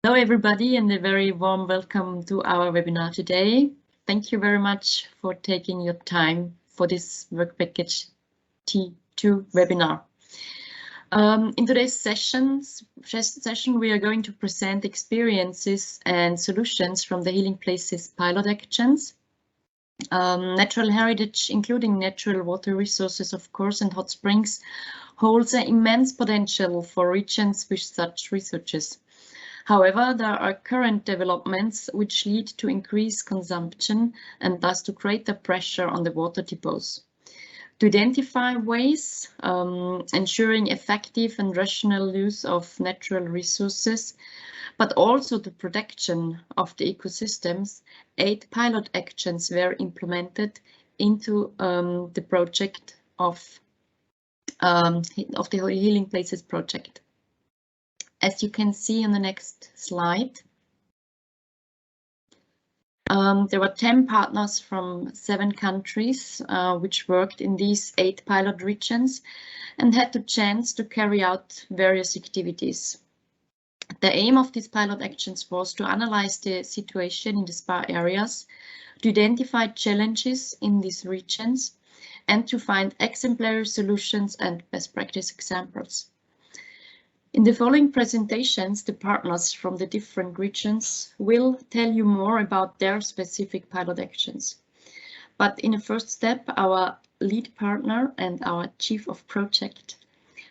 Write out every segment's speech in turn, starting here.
Hello everybody, and a very warm welcome to our webinar today. Thank you very much for taking your time for this work package T2 webinar. In today's session, we are going to present experiences and solutions from the HealingPlaces pilot actions. Natural heritage, including natural water resources, of course, and hot springs, holds an immense potential for regions with such resources. However, there are current developments which lead to increased consumption and thus to greater pressure on the water depots. To identify ways ensuring effective and rational use of natural resources, but also the protection of the ecosystems, 8 pilot actions were implemented into the project of the HealingPlaces project. As you can see on the next slide, there were 10 partners from 7 countries which worked in these 8 pilot regions and had the chance to carry out various activities. The aim of these pilot actions was to analyze the situation in the spa areas, to identify challenges in these regions, and to find exemplary solutions and best practice examples. In the following presentations, the partners from the different regions will tell you more about their specific pilot actions. But in a first step, our lead partner and our chief of project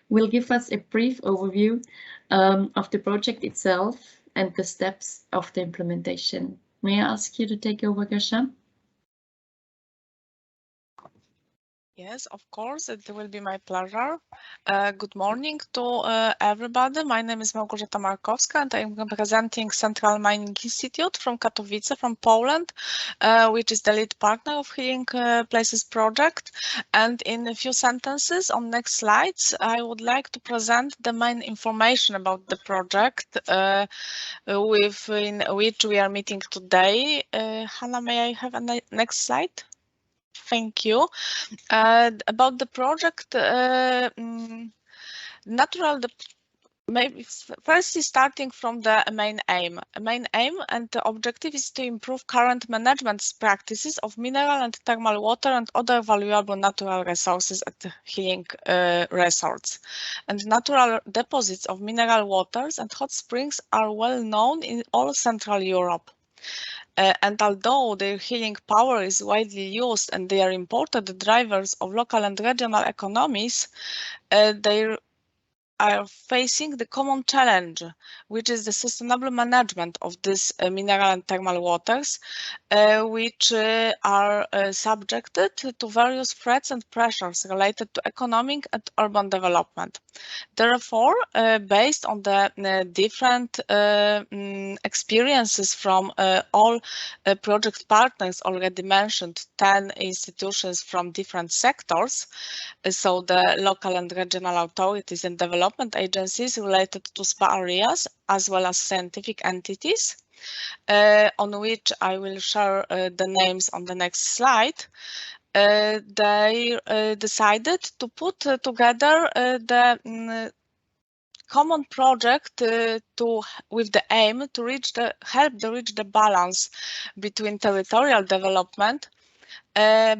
will give us a brief overview of the project itself and the steps of the implementation. May I ask you to take over, Gasha? Yes, of course, it will be my pleasure. Good morning to everybody. My name is Małgorzata Markowska and I'm representing Central Mining Institute from Katowice, from Poland, which is the lead partner of HealingPlaces project. And in a few sentences on next slides, I would like to present the main information about the project within which we are meeting today. Hannah, may I have a next slide? Thank you. About the project, maybe firstly starting from the main aim. Main aim and the objective is to improve current management practices of mineral and thermal water and other valuable natural resources at the healing resorts. And natural deposits of mineral waters and hot springs are well known in all Central Europe. And although their healing power is widely used and they are important drivers of local and regional economies, they are facing the common challenge, which is the sustainable management of these mineral and thermal waters, which are subjected to various threats and pressures related to economic and urban development. Therefore, based on the different experiences from all project partners already mentioned, 10 institutions from different sectors, so the local and regional authorities and development agencies related to spa areas, as well as scientific entities, on which I will share the names on the next slide. They decided to put together the common project with the aim to help reach the balance between territorial development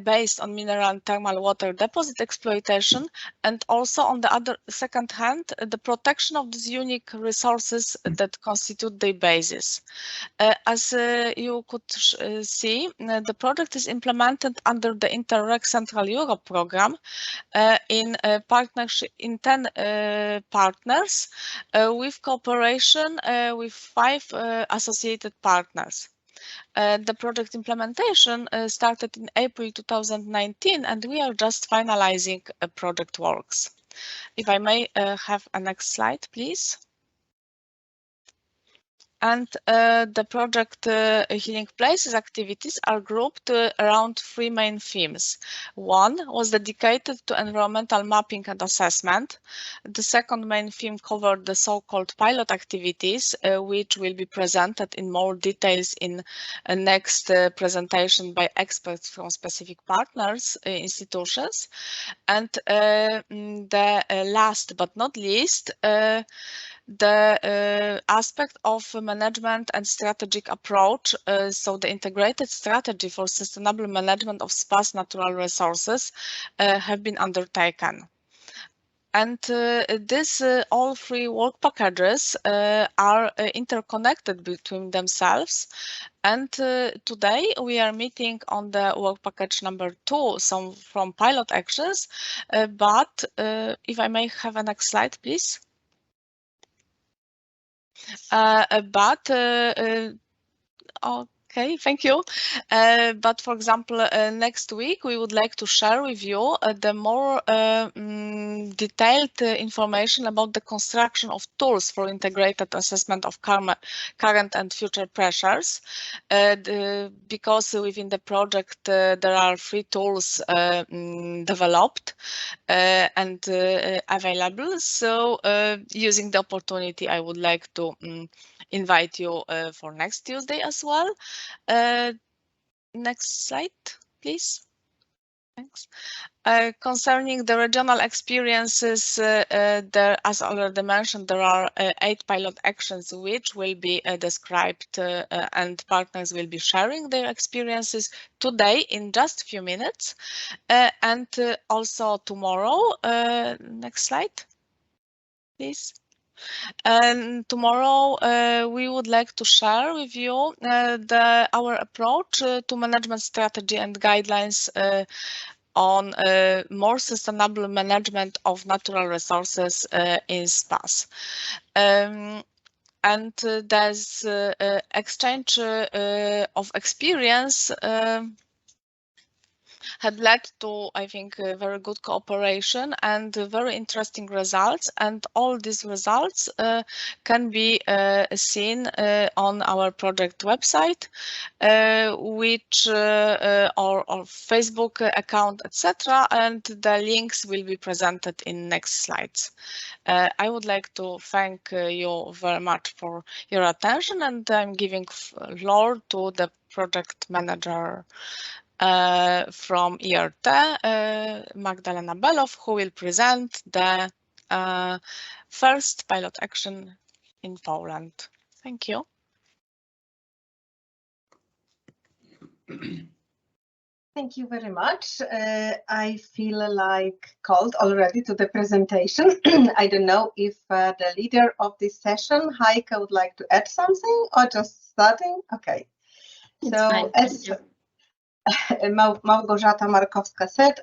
based on mineral and thermal water deposit exploitation, and also on the second hand, the protection of these unique resources that constitute their basis. As you could see, the project is implemented under the Interreg Central Europe program in partnership in 10 partners with cooperation with 5 associated partners. The project implementation started in April 2019 and we are just finalizing project works. If I may have a next slide, please. And the project HealingPlaces activities are grouped around 3 main themes. One was dedicated to environmental mapping and assessment. The second main theme covered the so-called pilot activities, which will be presented in more details in a next presentation by experts from specific partners, institutions. And the last but not least, the aspect of management and strategic approach, so the integrated strategy for sustainable management of sparse natural resources have been undertaken. And all three work packages are interconnected between themselves. And today we are meeting on the work package number 2, some from pilot actions. But if I may have a next slide, please. Okay, thank you. But for example, next week we would like to share with you the more detailed information about the construction of tools for integrated assessment of current and future pressures. Because within the project there are 3 tools developed and available. So using the opportunity, I would like to invite you for next Tuesday as well. Next slide, please. Thanks. Concerning the regional experiences, there, as already mentioned, there are 8 pilot actions which will be described and partners will be sharing their experiences today in just a few minutes. And also tomorrow, next slide, please. And tomorrow we would like to share with you our approach to management strategy and guidelines on more sustainable management of natural resources in spas. And there's exchange of experience had led to, I think, very good cooperation and very interesting results. And all these results can be seen on our project website, which or Facebook account, etc. And the links will be presented in next slides. I would like to thank you very much for your attention, and I'm giving floor to the project manager from IRT, Magdalena Below, who will present the first pilot action in Poland. Thank you. Thank you very much. I feel like called already to the presentation. I don't know if the leader of this session, Heike, would like to add something or just starting? Okay. It's so fine. As Małgorzata Markowska said,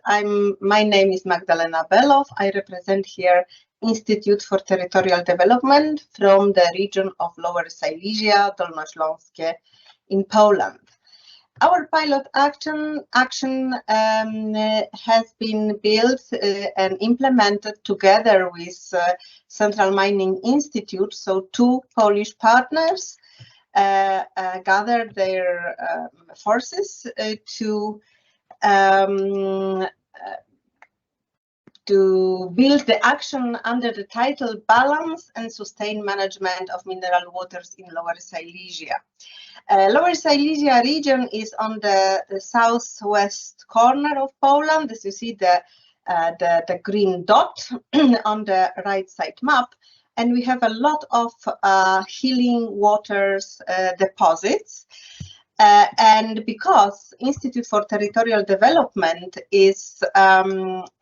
my name is Magdalena Below. I represent here Institute for Territorial Development from the region of Lower Silesia, Dolnośląskie in Poland. Our pilot action has been built and implemented together with Central Mining Institute, so 2 Polish partners gathered their forces to build the action under the title Balance and Sustained Management of Mineral Waters in Lower Silesia. Lower Silesia region is on the southwest corner of Poland. As you see the green dot on the right side map. And we have a lot of healing waters deposits. And because Institute for Territorial Development is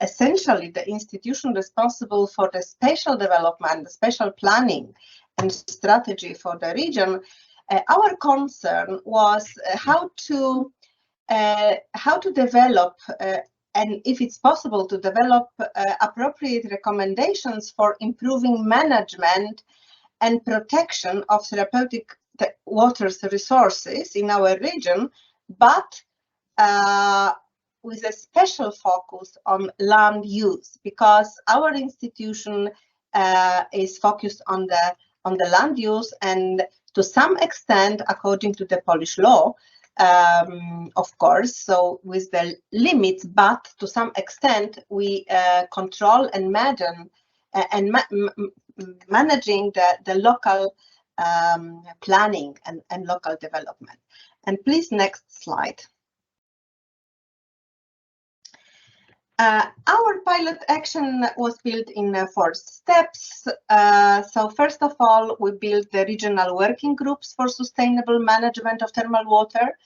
essentially the institution responsible for the spatial development, the spatial planning and strategy for the region, our concern was how to develop and if it's possible to develop appropriate recommendations for improving management and protection of therapeutic waters resources in our region, but with a special focus on land use, because our institution is focused on the land use, and to some extent, according to the Polish law, of course, so with the limits, but to some extent we control and managing the local planning and local development. And please, next slide. Our pilot action was built in 4 steps. So first of all, we built the regional working groups for sustainable management of thermal water,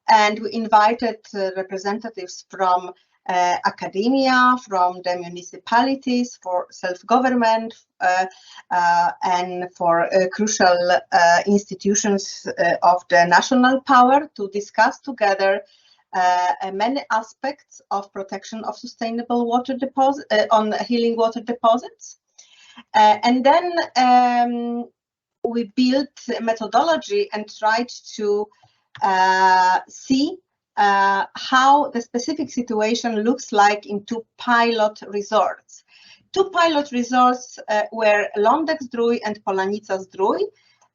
and we invited representatives from academia, from the municipalities, for self-government, and for crucial institutions of the national power to discuss together many aspects of protection of sustainable water deposit on healing water deposits. And then we built a methodology and tried to see how the specific situation looks like in 2 pilot resorts. 2 pilot resorts were Lądek-Zdrój and Polanica-Zdrój,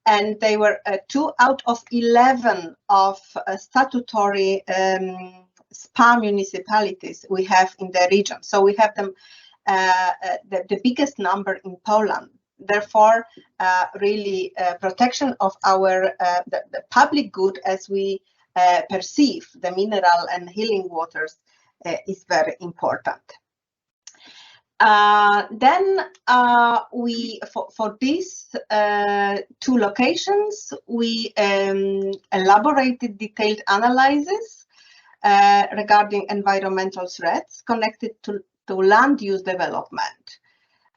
and they were 2 out of 11 of statutory SPA municipalities we have in the region. So we have them the biggest number in Poland. Therefore, really protection of our the public good as we perceive the mineral and healing waters is very important. Then we for these 2 locations we elaborated detailed analysis regarding environmental threats connected to land use development,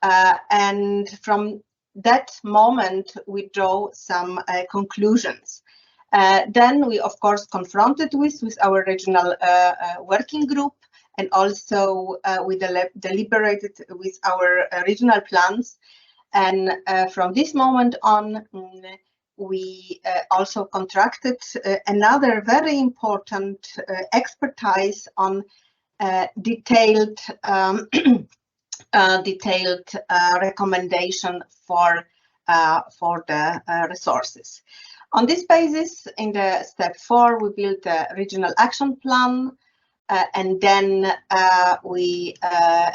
and from that moment we draw some conclusions. Then we of course confronted with our regional working group, and also we deliberated with our regional plans, and from this moment on we also contracted another very important expertise on detailed recommendation for the resources. On this basis, in the step 4, we built a regional action plan, and then we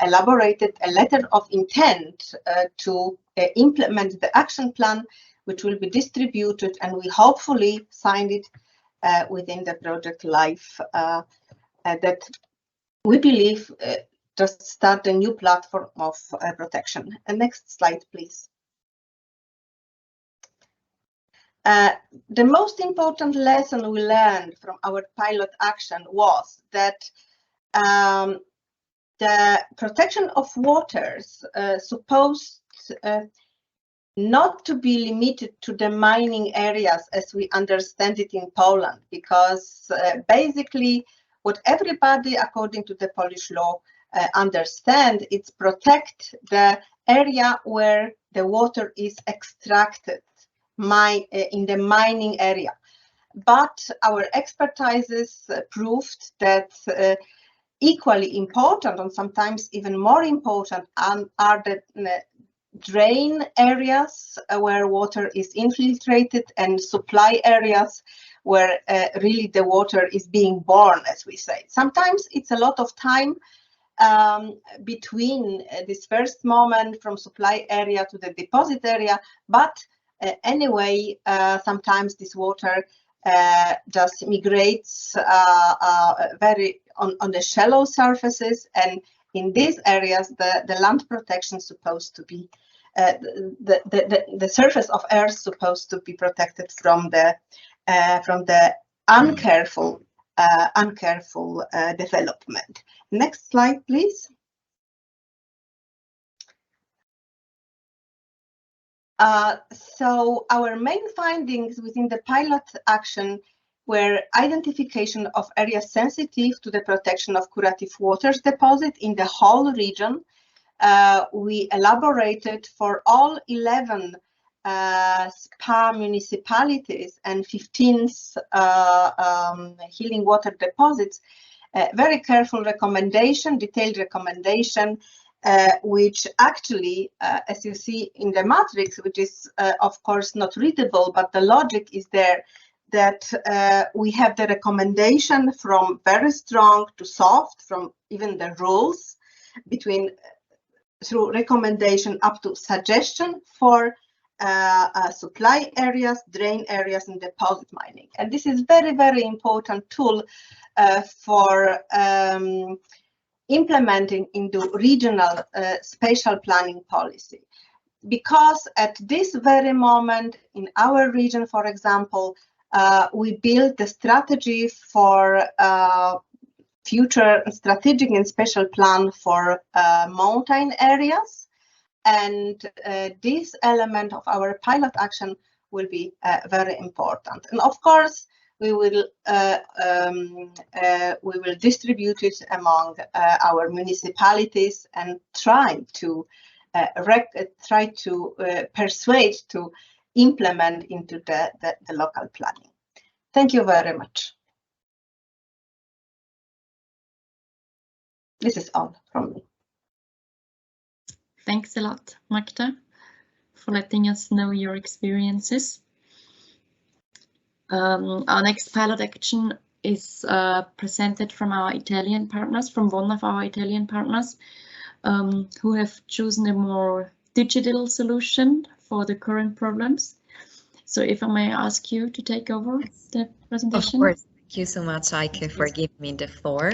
elaborated a letter of intent to implement the action plan, which will be distributed, and we hopefully signed it within the project life that we believe just start a new platform of protection. Next slide, please. The most important lesson we learned from our pilot action was that the protection of waters supposed not to be limited to the mining areas as we understand it in Poland, because basically what everybody according to the Polish law understand, it's protect the area where the water is extracted in the mining area. But our expertises proved that equally important, and sometimes even more important, are the drain areas where water is infiltrated, and supply areas where really the water is being born, as we say. Sometimes it's a lot of time between this first moment from supply area to the deposit area, but anyway, sometimes this water just migrates very on the shallow surfaces, and in these areas the land protection is supposed to be the surface of earth supposed to be protected from the uncareful development. Next slide, please. So our main findings within the pilot action were identification of areas sensitive to the protection of curative waters deposit in the whole region. We elaborated for all 11 SPA municipalities and 15 healing water deposits, very careful recommendation, detailed recommendation, which actually, as you see in the matrix, which is of course not readable, but the logic is there, that we have the recommendation from very strong to soft, from even the rules through recommendation up to suggestion for supply areas, drain areas, and deposit mining. And this is very, very important tool for implementing into regional spatial planning policy. Because at this very moment in our region, for example, we built the strategy for future strategic and spatial plan for mountain areas. And this element of our pilot action will be very important. And of course, we will distribute it among our municipalities and try to persuade to implement into the local planning. Thank you very much. This is all from me. Thanks a lot, Magda, for letting us know your experiences. Our next pilot action is presented from our Italian partners, from one of our Italian partners, who have chosen a more digital solution for the current problems. So if I may ask you to take over the presentation. Of course. Thank you so much, Heike, for giving me the floor.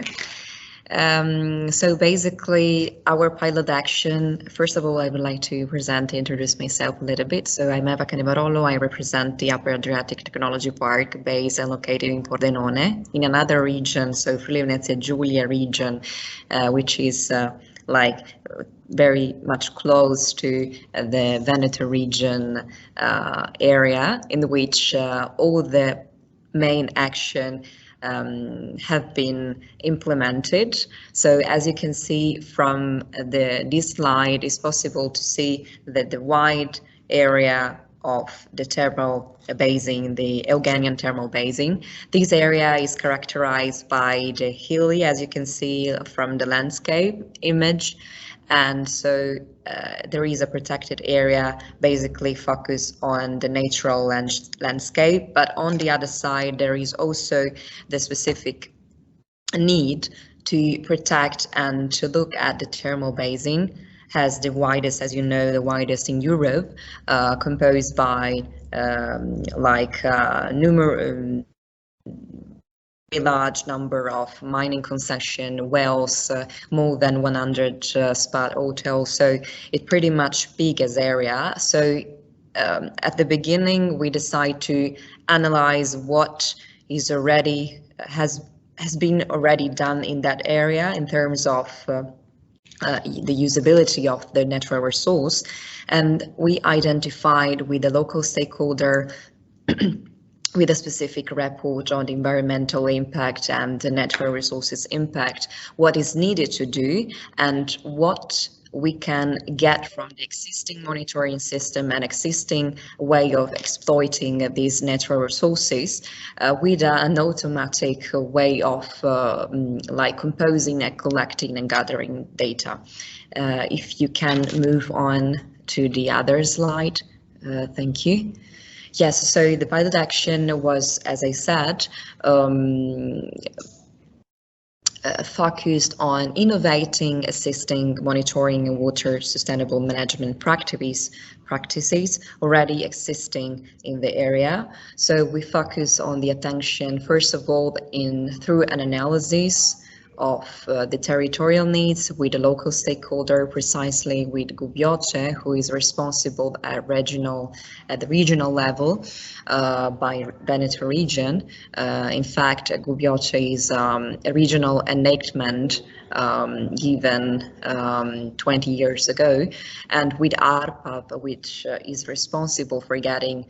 So basically, our pilot action, first of all, I would like to introduce myself a little bit. So I'm Eva Canivarolo. I represent the Upper Adriatic Technology Park based and located in Pordenone, in another region, so Friuli-Venezia Giulia region, which is like very much close to the Veneto region area, in which all the main action have been implemented. So as you can see from this slide, it's possible to see that the wide area of the thermal basin, the Euganian thermal basin. This area is characterized by the hilly, as you can see from the landscape image. And so there is a protected area basically focused on the natural landscape, but on the other side there is also the specific need to protect and to look at the thermal basin, has the widest, as you know, the widest in Europe, composed by large number of mining concession wells, more than 100 spot hotels, so it's pretty much big as area. So at the beginning we decide to analyze what is already has been already done in that area in terms of the usability of the natural resource, and we identified with the local stakeholder with a specific report on the environmental impact and the natural resources impact, what is needed to do and what we can get from the existing monitoring system and existing way of exploiting these natural resources with an automatic way of like composing and collecting and gathering data. If you can move on to the other slide, thank you. Yes, so the pilot action was, as I said, focused on innovating, assisting, monitoring and water sustainable management practices already existing in the area. So we focus on the attention, first of all, through an analysis of the territorial needs with the local stakeholder, precisely with Gubbioce, who is responsible at the regional level by Veneto region. In fact, Gubbioce is a regional enactment given 20 years ago, and with ARPAB, which is responsible for gathering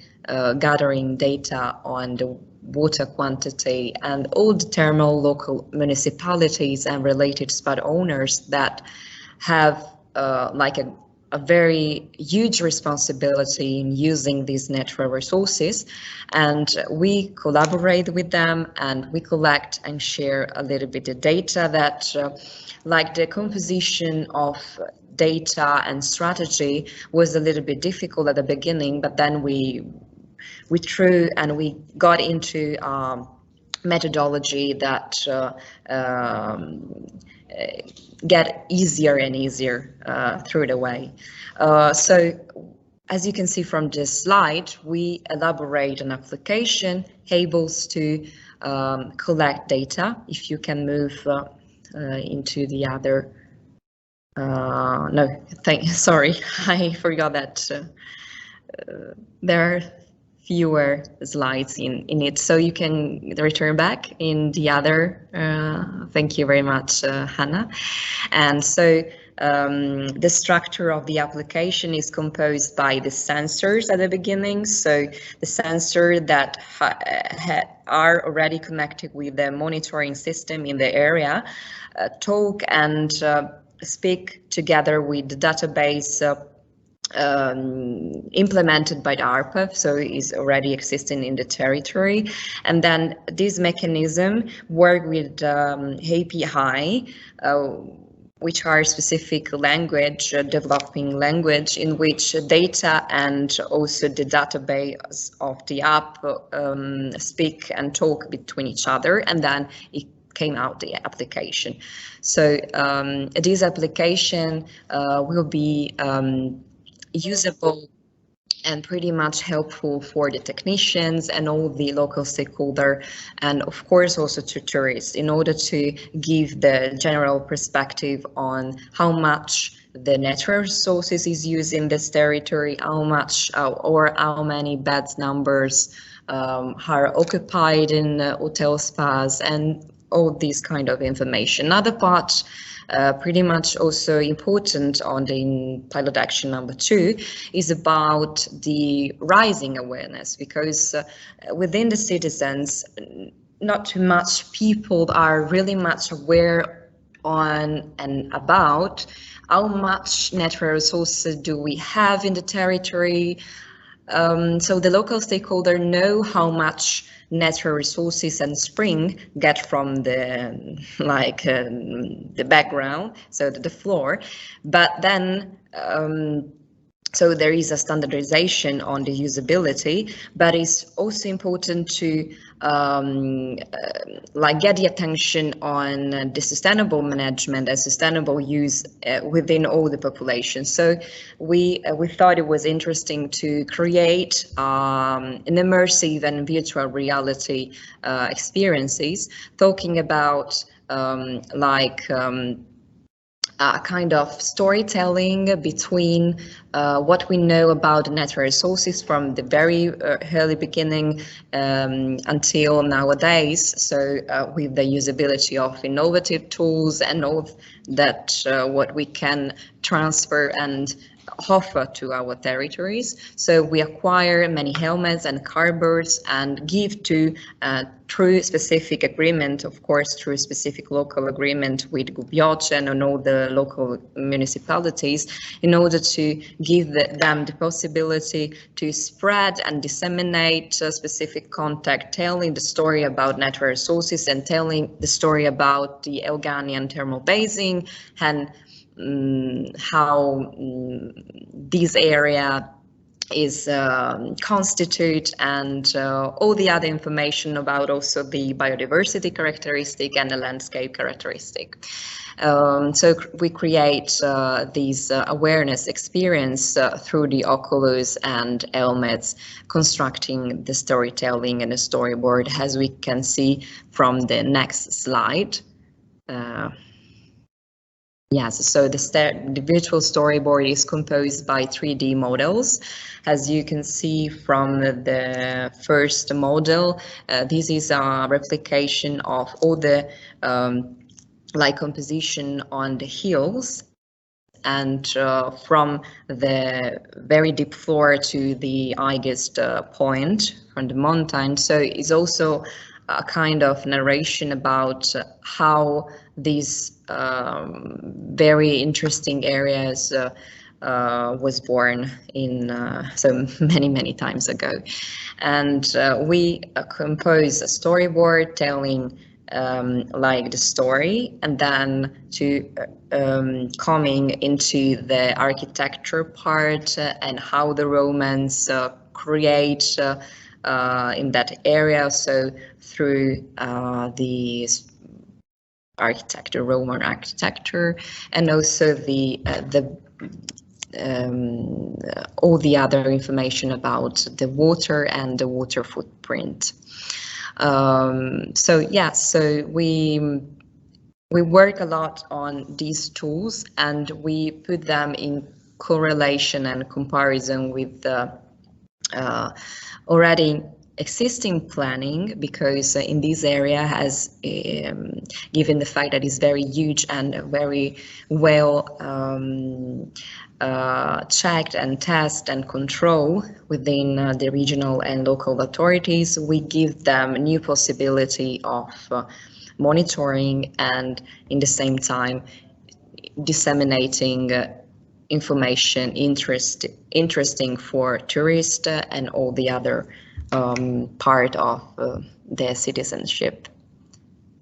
data on the water quantity and all the thermal local municipalities and related spot owners that have like a very huge responsibility in using these natural resources, and we collaborate with them and we collect and share a little bit of data that like the composition of data and strategy was a little bit difficult at the beginning, but then we got into methodology that get easier and easier through the way. So as you can see from this slide, we elaborate an application able to collect data. If you can move into the other. No, sorry, I forgot that there are fewer slides in it, so you can return back in the other. Thank you very much, Hannah. And so the structure of the application is composed by the sensors at the beginning. So the sensor that are already connected with the monitoring system in the area talk and speak together with the database implemented by the ARPA, so is already existing in the territory. And then this mechanism work with API, which are specific language, developing language, in which data and also the database of the app speak and talk between each other, and then it came out the application. So this application will be usable and pretty much helpful for the technicians and all the local stakeholder, and of course also to tourists, in order to give the general perspective on how much the natural resources is used in this territory, how much or how many bed numbers are occupied in hotel spas, and all this kind of information. Another part pretty much also important on the pilot action number 2 is about the rising awareness, because within the citizens, not too much people are really much aware on and about how much natural resources do we have in the territory. So the local stakeholder know how much natural resources and spring get from the the background, so the floor, but then so there is a standardization on the usability, but it's also important to get the attention on the sustainable management and sustainable use within all the population. So we thought it was interesting to create an immersive and virtual reality experiences, talking about a kind of storytelling between what we know about natural resources from the very early beginning until nowadays. So with the usability of innovative tools and all that what we can transfer and offer to our territories. So we acquire many helmets and cardboards and give to through specific agreement, of course, through specific local agreement with Gubioce and all the local municipalities, in order to give them the possibility to spread and disseminate specific contact, telling the story about natural resources and telling the story about the Elganian thermal basin and how this area is constitute, and all the other information about also the biodiversity characteristic and the landscape characteristic. So we create these awareness experience through the Oculus and helmets, constructing the storytelling and the storyboard, as we can see from the next slide. Yes, so the virtual storyboard is composed by 3D models. As you can see from the first model, this is a replication of all the composition on the hills, and from the very deep floor to the highest point from the mountain. So it's also a kind of narration about how these very interesting areas was born in so many times ago. And we compose a storyboard telling the story, and then to coming into the architecture part and how the Romans create in that area. So through the architecture, Roman architecture, and also all the other information about the water and the water footprint. So yeah, so we we work a lot on these tools, and we put them in correlation and comparison with the already existing planning, because in this area has, given the fact that it's very huge and very well checked and tested and controlled within the regional and local authorities, we give them new possibility of monitoring and in the same time disseminating information interesting for tourists and all the other part of their citizenship.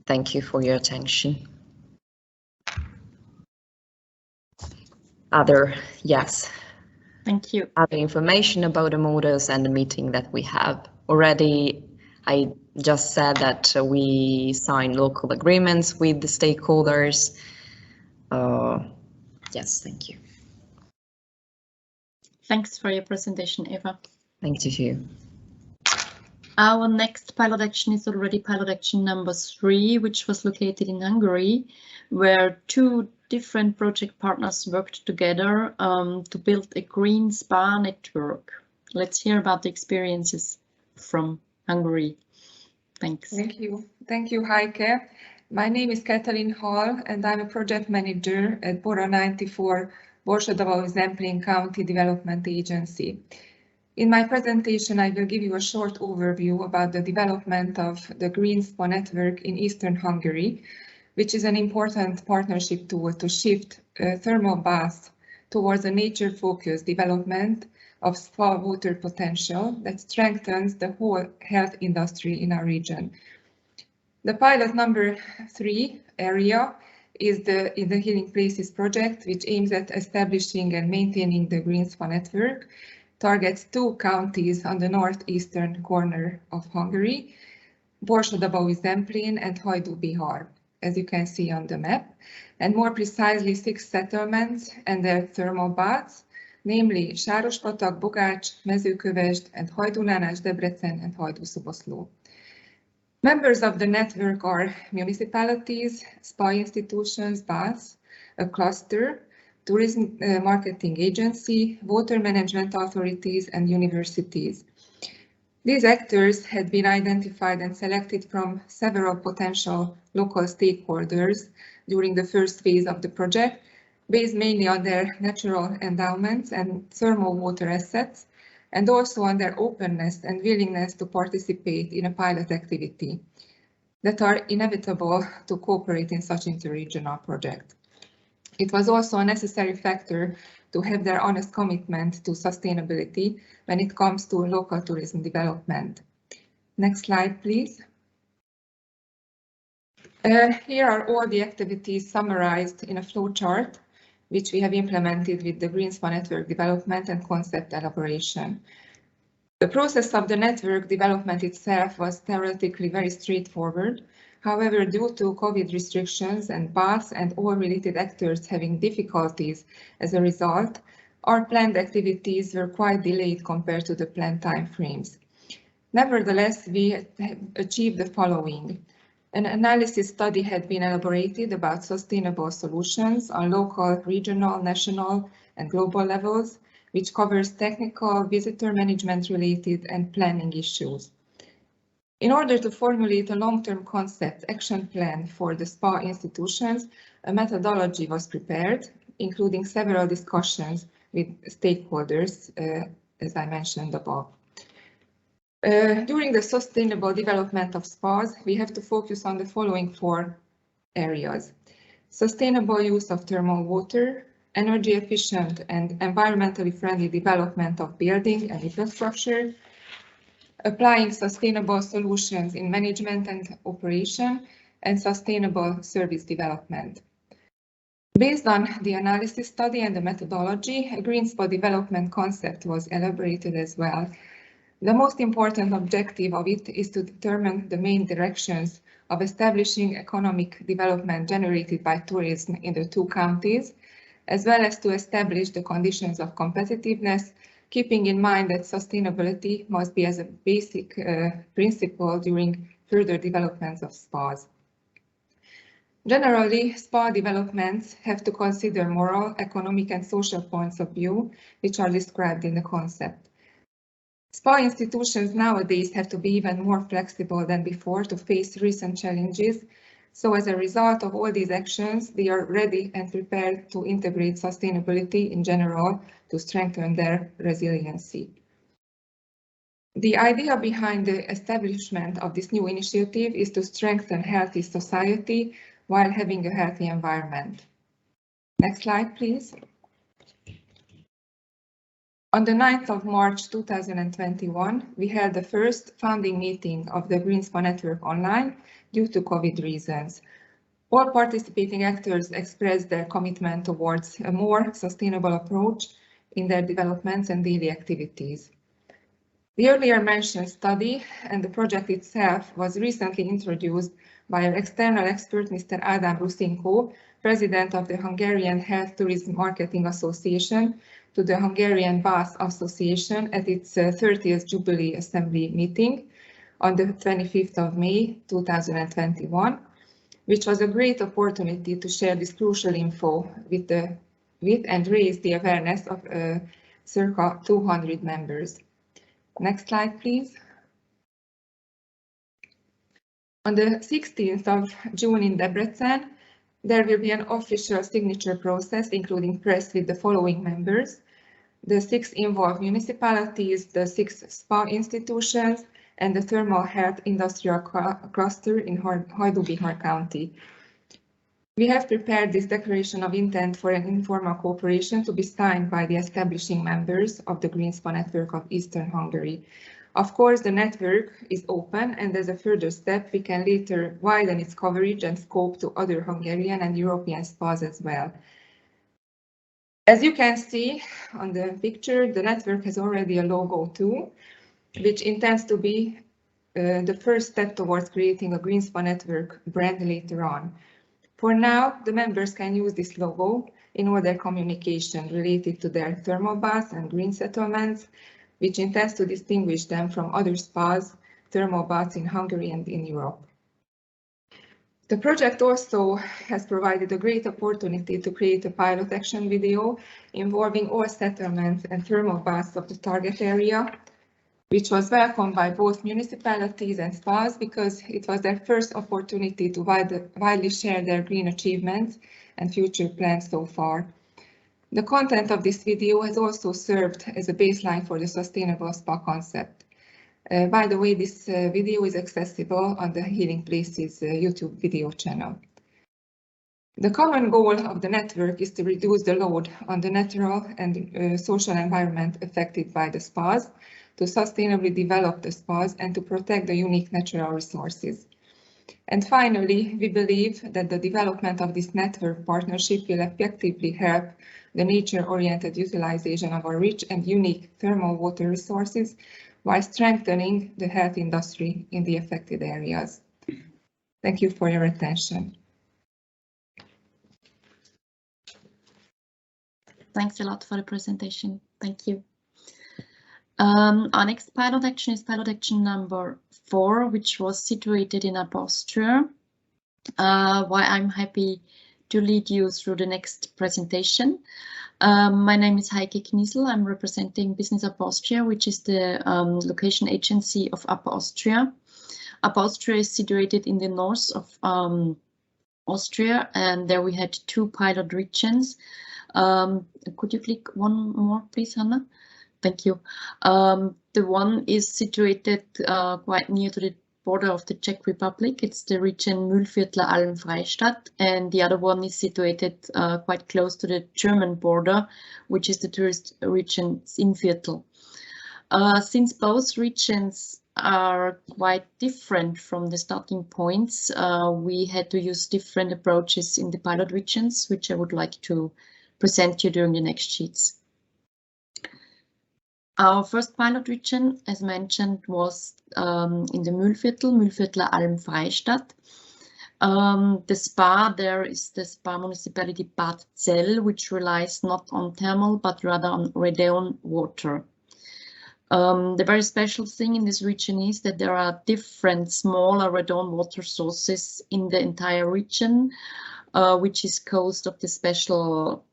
Thank you for your attention. Thank you. Other information about the models and the meeting that we have already. I just said that we signed local agreements with the stakeholders. Yes, thank you. Thanks for your presentation, Eva. Thank you. Our next pilot action is already pilot action number 3, which was located in Hungary, where 2 different project partners worked together to build a green spa network. Let's hear about the experiences from Hungary. Thanks. Thank you, Heike. My name is Katalin Hall, and I'm a project manager at Bora 94 Borsod-Zemplén County Development Agency. In my presentation, I will give you a short overview about the development of the Green Spa network in Eastern Hungary, which is an important partnership tool to shift thermal baths towards a nature-focused development of spa water potential that strengthens the whole health industry in our region. The pilot number 3 area is in the HealingPlaces project, which aims at establishing and maintaining the Green Spa network, targets 2 counties on the northeastern corner of Hungary, Borsod-Zemplén and Hajdú-Bihar, as you can see on the map, and more precisely 6 settlements and their thermal baths, namely Sárospatak, Bogács, Mezőkövesd, and Hajdú-Nánas, Debrecen, and Hajdú-Szoboszló. Members of the network are municipalities, spa institutions, baths, a cluster, tourism marketing agency, water management authorities, and universities. These actors had been identified and selected from several potential local stakeholders during the first phase of the project, based mainly on their natural endowments and thermal water assets, and also on their openness and willingness to participate in a pilot activity that are inevitable to cooperate in such interregional project. It was also a necessary factor to have their honest commitment to sustainability when it comes to local tourism development. Next slide, please. Here are all the activities summarized in a flowchart, which we have implemented with the Green Spa network development and concept elaboration. The process of the network development itself was theoretically very straightforward. However, due to COVID restrictions and baths and all related actors having difficulties as a result, our planned activities were quite delayed compared to the planned timeframes. Nevertheless, we achieved the following. An analysis study had been elaborated about sustainable solutions on local, regional, national, and global levels, which covers technical, visitor management related, and planning issues. In order to formulate a long-term concept action plan for the spa institutions, a methodology was prepared, including several discussions with stakeholders, as I mentioned above. During the sustainable development of spas, we have to focus on the following 4 areas: sustainable use of thermal water, energy efficient and environmentally friendly development of building and infrastructure, applying sustainable solutions in management and operation, and sustainable service development. Based on the analysis study and the methodology, a Green Spa development concept was elaborated as well. The most important objective of it is to determine the main directions of establishing economic development generated by tourism in the 2 counties, as well as to establish the conditions of competitiveness, keeping in mind that sustainability must be as a basic principle during further developments of spas. Generally, spa developments have to consider moral, economic and social points of view, which are described in the concept. Spa institutions nowadays have to be even more flexible than before to face recent challenges. So as a result of all these actions, they are ready and prepared to integrate sustainability in general to strengthen their resiliency. The idea behind the establishment of this new initiative is to strengthen healthy society while having a healthy environment. Next slide, please. On the 9th of March 2021, we held the first founding meeting of the Green Spa Network online due to COVID reasons. All participating actors expressed their commitment towards a more sustainable approach in their developments and daily activities. The earlier mentioned study and the project itself was recently introduced by our external expert, Mr. Ádám Rusinko, President of the Hungarian Health Tourism Marketing Association, to the Hungarian Bath Association at its 30th Jubilee Assembly meeting on the 25th of May 2021, which was a great opportunity to share this crucial info with and raise the awareness of circa 200 members. Next slide, please. On the 16th of June in Debrecen, there will be an official signature process, including press with the following members: the 6 involved municipalities, the 6 spa institutions, and the thermal health industrial cluster in Hajdú-Bihar County. We have prepared this declaration of intent for an informal cooperation to be signed by the establishing members of the Green Spa Network of Eastern Hungary. Of course, the network is open, and as a further step, we can later widen its coverage and scope to other Hungarian and European spas as well. As you can see on the picture, the network has already a logo too, which intends to be the first step towards creating a Green Spa Network brand later on. For now, the members can use this logo in all their communication related to their thermal baths and green settlements, which intends to distinguish them from other spas, thermal baths in Hungary and in Europe. The project also has provided a great opportunity to create a pilot action video involving all settlements and thermal baths of the target area, which was welcomed by both municipalities and spas because it was their first opportunity to widely share their green achievements and future plans so far. The content of this video has also served as a baseline for the sustainable spa concept. By the way, this video is accessible on the HealingPlaces YouTube video channel. The common goal of the network is to reduce the load on the natural and social environment affected by the spas, to sustainably develop the spas, and to protect the unique natural resources. And finally, we believe that the development of this network partnership will effectively help the nature-oriented utilization of our rich and unique thermal water resources while strengthening the health industry in the affected areas. Thank you for your attention. Thanks a lot for the presentation. Thank you. Our next pilot action is pilot action number 4, which was situated in Upper Austria. Why I'm happy to lead you through the next presentation. My name is Heike Kniesel. I'm representing Business Upper Austria, which is the location agency of Upper Austria. Upper Austria is situated in the north of Austria, and there we had 2 pilot regions. Could you click one more, please, Hanna? Thank you. The one is situated quite near to the border of the Czech Republic. It's the region Mühlviertler Alm-Freistadt, and the other one is situated quite close to the German border, which is the tourist region Innviertel. Since both regions are quite different from the starting points, we had to use different approaches in the pilot regions, which I would like to present you during the next sheets. Our first pilot region, as mentioned, was in the Mühlviertler Alm-Freistadt. The spa there is the spa municipality Bad Zell, which relies not on thermal but rather on radon water. The very special thing in this region is that there are different smaller radon water sources in the entire region, which is caused of the special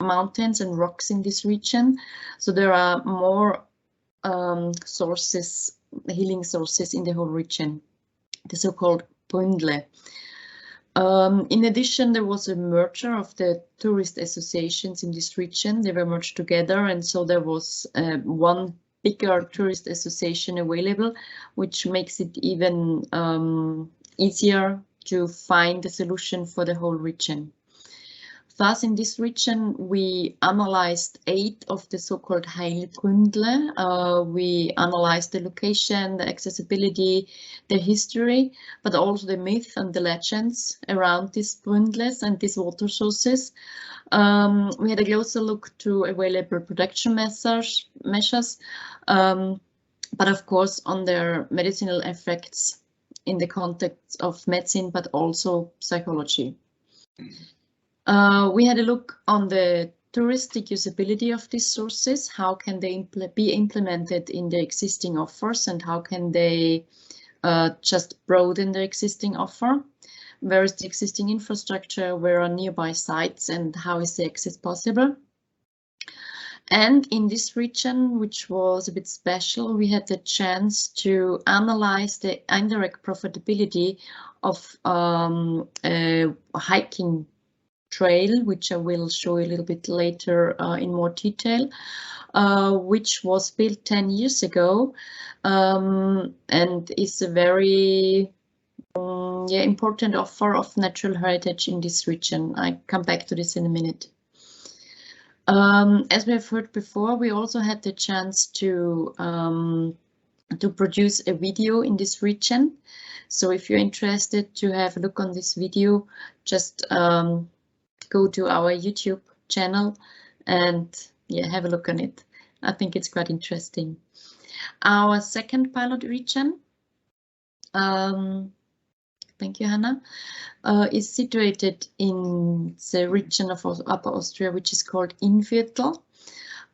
mountains and rocks in this region. So there are more sources, healing sources in the whole region, the so-called Bründle. In addition, there was a merger of the tourist associations in this region. They were merged together, and so there was one bigger tourist association available, which makes it even easier to find a solution for the whole region. Thus, in this region, we analyzed 8 of the so-called Heilbründle. We analyzed the location, the accessibility, the history, but also the myth and the legends around these Bründles and these water sources. We had a closer look to available production measures, but of course on their medicinal effects in the context of medicine, but also psychology. We had a look on the touristic usability of these sources. How can they be implemented in the existing offers, and how can they just broaden the existing offer? Where is the existing infrastructure? Where are nearby sites, and how is the access possible? And in this region, which was a bit special, we had the chance to analyze the indirect profitability of a hiking trail, which I will show you a little bit later in more detail, which was built 10 years ago and is a very important offer of natural heritage in this region. I come back to this in a minute. As we have heard before, we also had the chance to produce a video in this region. So if you're interested to have a look on this video, just go to our YouTube channel and have a look on it. I think it's quite interesting. Our second pilot region, thank you, Hannah, is situated in the region of Upper Austria, which is called Innviertel.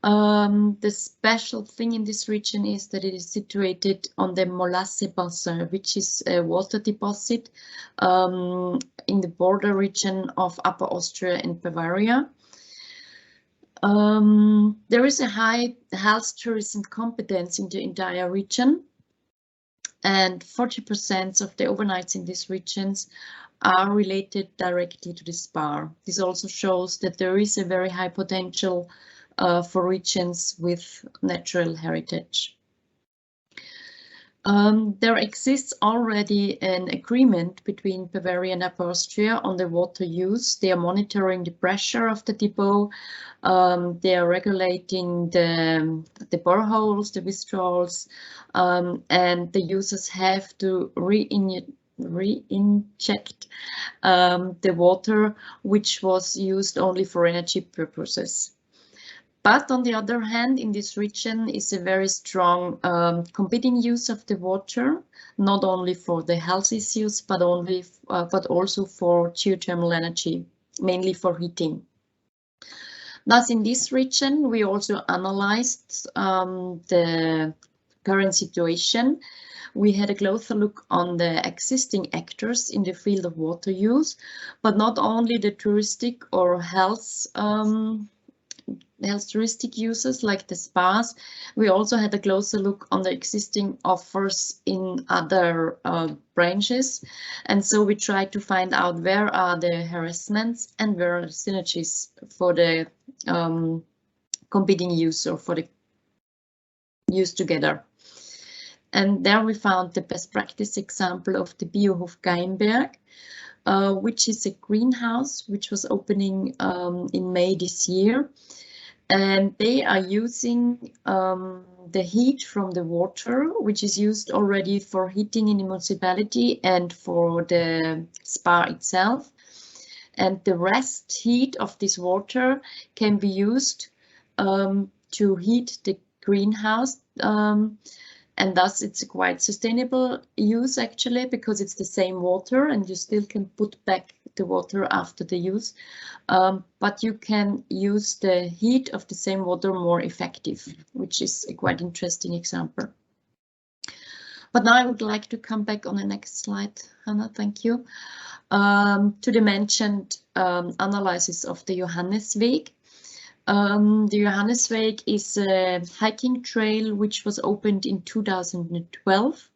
The special thing in this region is that it is situated on the Molasse Bassin, which is a water deposit in the border region of Upper Austria and Bavaria. There is a high health tourism competence in the entire region, and 40% of the overnights in these regions are related directly to the spa. This also shows that there is a very high potential for regions with natural heritage. There exists already an agreement between Bavaria and Upper Austria on the water use. They are monitoring the pressure of the depot. They are regulating the boreholes, the withdrawals, and the users have to re-inject the water, which was used only for energy purposes. But on the other hand, in this region is a very strong competing use of the water, not only for the health issues, but also for geothermal energy, mainly for heating. Thus, in this region, we also analyzed the current situation. We had a closer look on the existing actors in the field of water use, but not only the touristic or health touristic users like the spas. We also had a closer look on the existing offers in other branches, and so we tried to find out where are the harassments and where are the synergies for the competing use or for the use together. And there we found the best practice example of the Biohof Gaimberg, which is a greenhouse which was opening in May this year. And they are using the heat from the water, which is used already for heating in the municipality and for the spa itself. And the rest heat of this water can be used to heat the greenhouse. And thus it's a quite sustainable use actually, because it's the same water and you still can put back the water after the use, but you can use the heat of the same water more effective, which is a quite interesting example. But now I would like to come back on the next slide, Hannah, thank you, to the mentioned analysis of the Johannesweg. The Johannesweg is a hiking trail which was opened in 2012.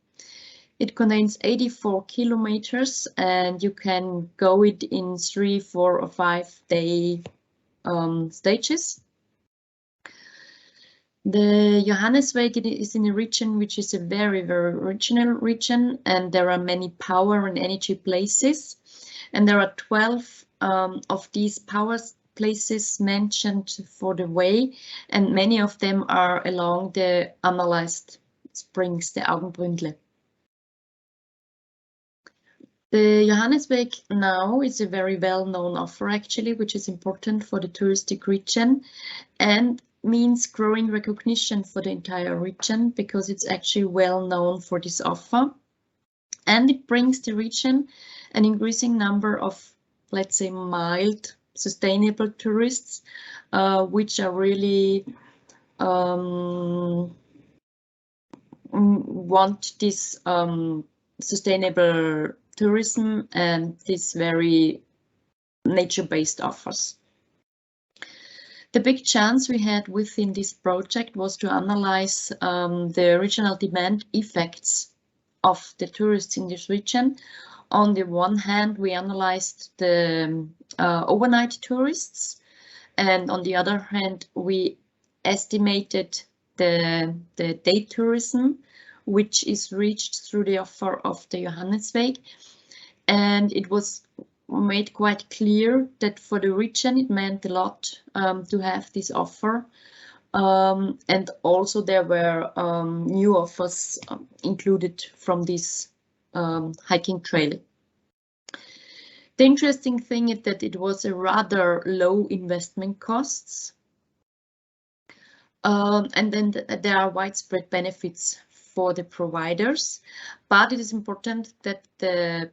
It contains 84 kilometers and you can go it in 3, 4 or 5 day stages. The Johannesweg is in a region which is a very, very regional region, and there are many power and energy places. And there are 12 of these power places mentioned for the way, and many of them are along the analyzed springs, the Augenbründle. The Johannesweg now is a very well-known offer actually, which is important for the touristic region and means growing recognition for the entire region because it's actually well known for this offer. And it brings the region an increasing number of, let's say, mild, sustainable tourists, which are really want this sustainable tourism and these very nature-based offers. The big chance we had within this project was to analyze the regional demand effects of the tourists in this region. On the one hand, we analyzed the overnight tourists, and on the other hand, we estimated the day tourism, which is reached through the offer of the Johannesweg. And it was made quite clear that for the region it meant a lot to have this offer, and also there were new offers included from this hiking trail. The interesting thing is that it was a rather low investment costs, and then there are widespread benefits for the providers, but it is important that the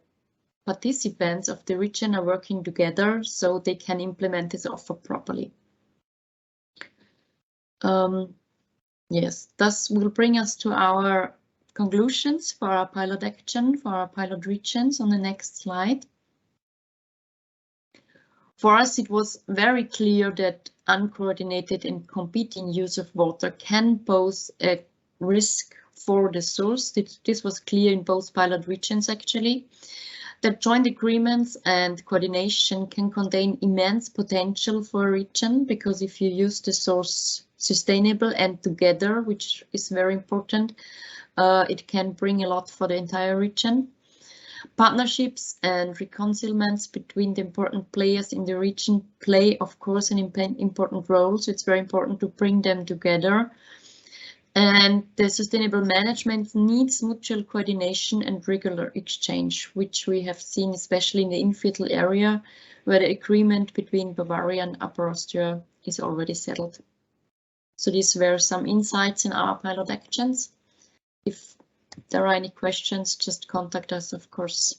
participants of the region are working together so they can implement this offer properly. Yes, this will bring us to our conclusions for our pilot action, for our pilot regions on the next slide. For us, it was very clear that uncoordinated and competing use of water can pose a risk for the source. This was clear in both pilot regions actually. That joint agreements and coordination can contain immense potential for a region, because if you use the source sustainable and together, which is very important, it can bring a lot for the entire region. Partnerships and reconciliations between the important players in the region play, of course, an important role, so it's very important to bring them together. And the sustainable management needs mutual coordination and regular exchange, which we have seen especially in the infill area, where the agreement between Bavaria and Upper Austria is already settled. So these were some insights in our pilot actions. If there are any questions, just contact us, of course.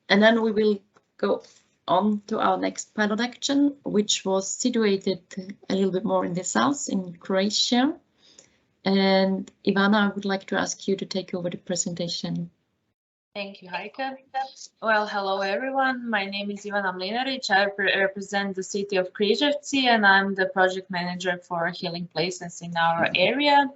And then we will go on to our next pilot action, which was situated a little bit more in the south, in Croatia. And Ivana, I would like to ask you to take over the presentation. Thank you, Heike. Well, hello everyone. My name is Ivana Mlinarić. I represent the city of Križevci, and I'm the project manager for HealingPlaces in our area.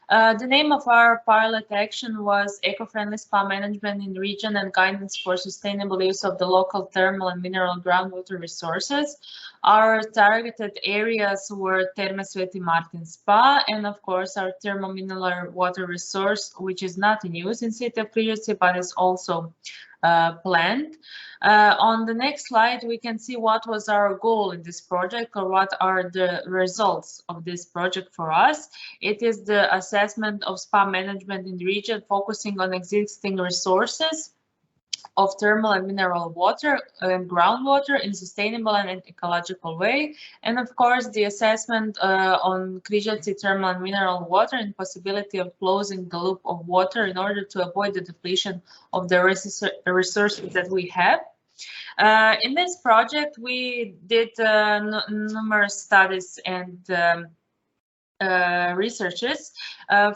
The name of our pilot action was Eco-Friendly Spa Management in the Region and Guidance for Sustainable Use of the Local Thermal and Mineral Groundwater Resources. Our targeted areas were Terme Sveti Martin Spa, and of course our thermal mineral water resource, which is not in use in city of Križevci, but is also planned. On the next slide, we can see what was our goal in this project, or what are the results of this project for us. It is the assessment of spa management in the region, focusing on existing resources, of thermal and mineral water and groundwater in sustainable and ecological way. And of course, the assessment on Križevci thermal and mineral water and possibility of closing the loop of water in order to avoid the depletion of the resources that we have. In this project, we did numerous studies and researches.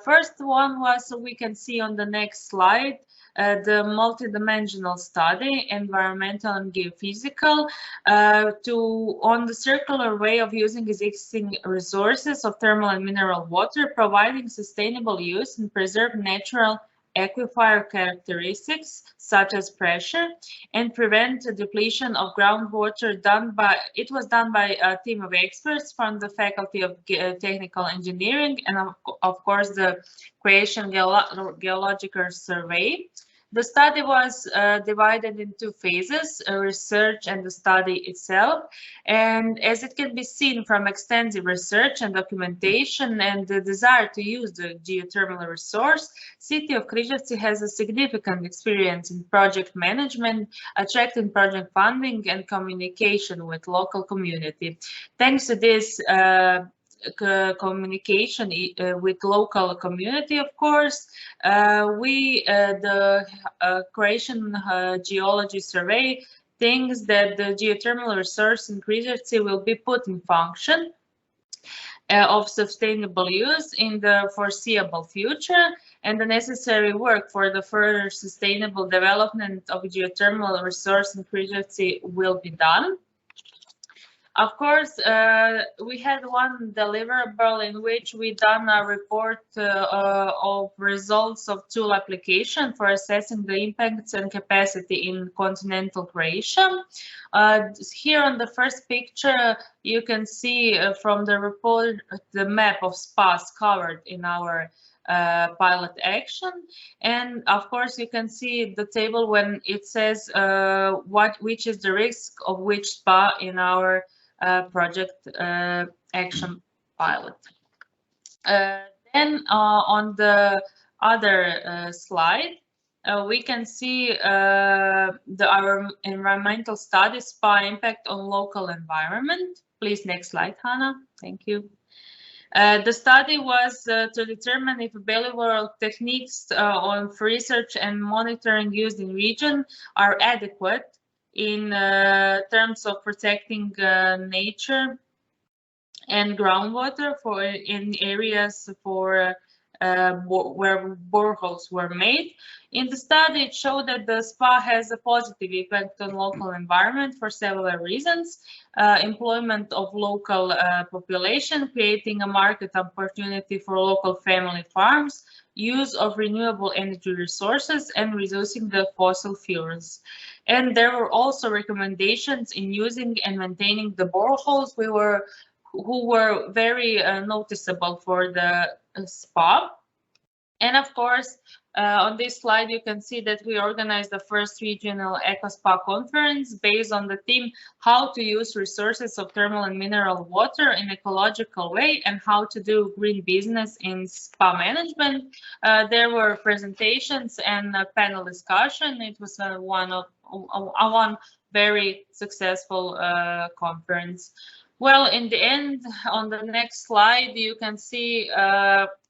First one was, so we can see on the next slide, the multidimensional study, environmental and geophysical, on the circular way of using existing resources of thermal and mineral water, providing sustainable use and preserve natural aquifer characteristics such as pressure, and prevent the depletion of groundwater. It was done by a team of experts from the Faculty of Technical Engineering and of course the Croatian Geological Survey. The study was divided in two phases, research and the study itself. And as it can be seen from extensive research and documentation and the desire to use the geothermal resource, City of Križevci has a significant experience in project management, attracting project funding and communication with local community. Thanks to this communication with local community, of course, the Croatian Geology Survey thinks that the geothermal resource in Križevci will be put in function of sustainable use in the foreseeable future, and the necessary work for the further sustainable development of geothermal resource in Križevci will be done. Of course, we had one deliverable in which we done a report of results of tool application for assessing the impacts and capacity in continental Croatia. Here on the first picture, you can see from the report the map of spas covered in our pilot action, and of course you can see the table when it says which is the risk of which spa in our project action pilot. Then on the other slide, we can see our environmental study spa impact on local environment. Please, next slide, Hannah. Thank you. The study was to determine if behavioral techniques on research and monitoring used in region are adequate in terms of protecting nature and groundwater in areas where boreholes were made. In the study, it showed that the spa has a positive effect on local environment for several reasons. Employment of local population, creating a market opportunity for local family farms, use of renewable energy resources, and reducing the fossil fuels. And there were also recommendations in using and maintaining the boreholes who were very noticeable for the spa. And of course, on this slide, you can see that we organized the first regional Eco Spa conference based on the theme how to use resources of thermal and mineral water in ecological way and how to do green business in spa management. There were presentations and a panel discussion. It was one very successful conference. Well, in the end, on the next slide, you can see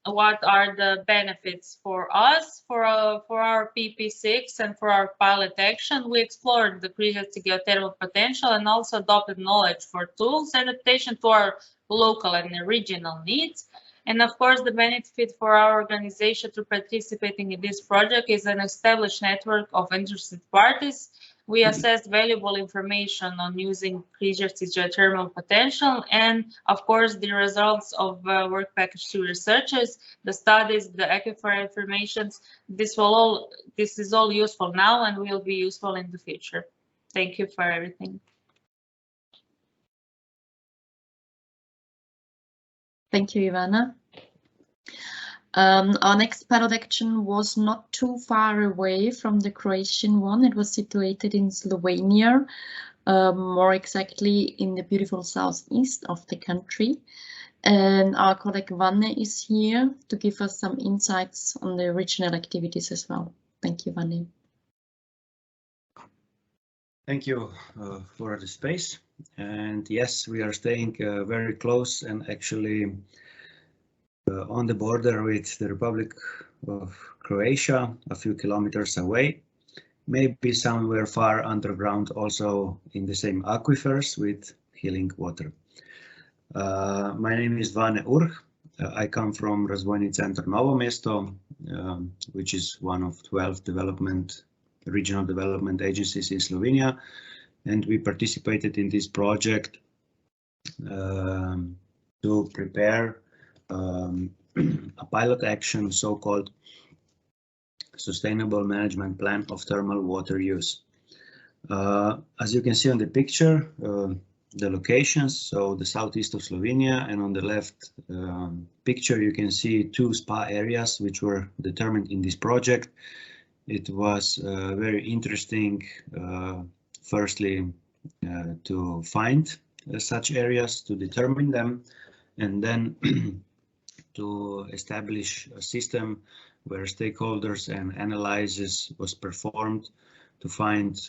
what are the benefits for us, for our PP6 and for our pilot action. We explored the Križevci geothermal potential and also adopted knowledge for tools adaptation to our local and regional needs. And of course, the benefit for our organization to participating in this project is an established network of interested parties. We assessed valuable information on using Križevci geothermal potential, and of course the results of work package 2 researches, the studies, the aquifer informations. This is all useful now and will be useful in the future. Thank you for everything. Thank you, Ivana. Our next pilot action was not too far away from the Croatian one. It was situated in Slovenia, more exactly in the beautiful southeast of the country. And our colleague Vanne is here to give us some insights on the regional activities as well. Thank you, Vanne. Thank you for the space. And yes, we are staying very close and actually on the border with the Republic of Croatia, a few kilometers away, maybe somewhere far underground, also in the same aquifers with healing water. My name is Vane Urh. I come from Razvojni Centar Novo Mesto, which is one of 12 regional development agencies in Slovenia. And we participated in this project to prepare a pilot action, so-called Sustainable Management Plan of Thermal Water Use. As you can see on the picture, the locations, so the southeast of Slovenia, and on the left picture you can see 2 spa areas which were determined in this project. It was very interesting, firstly, to find such areas, to determine them, and then to establish a system where stakeholders and analysis was performed to find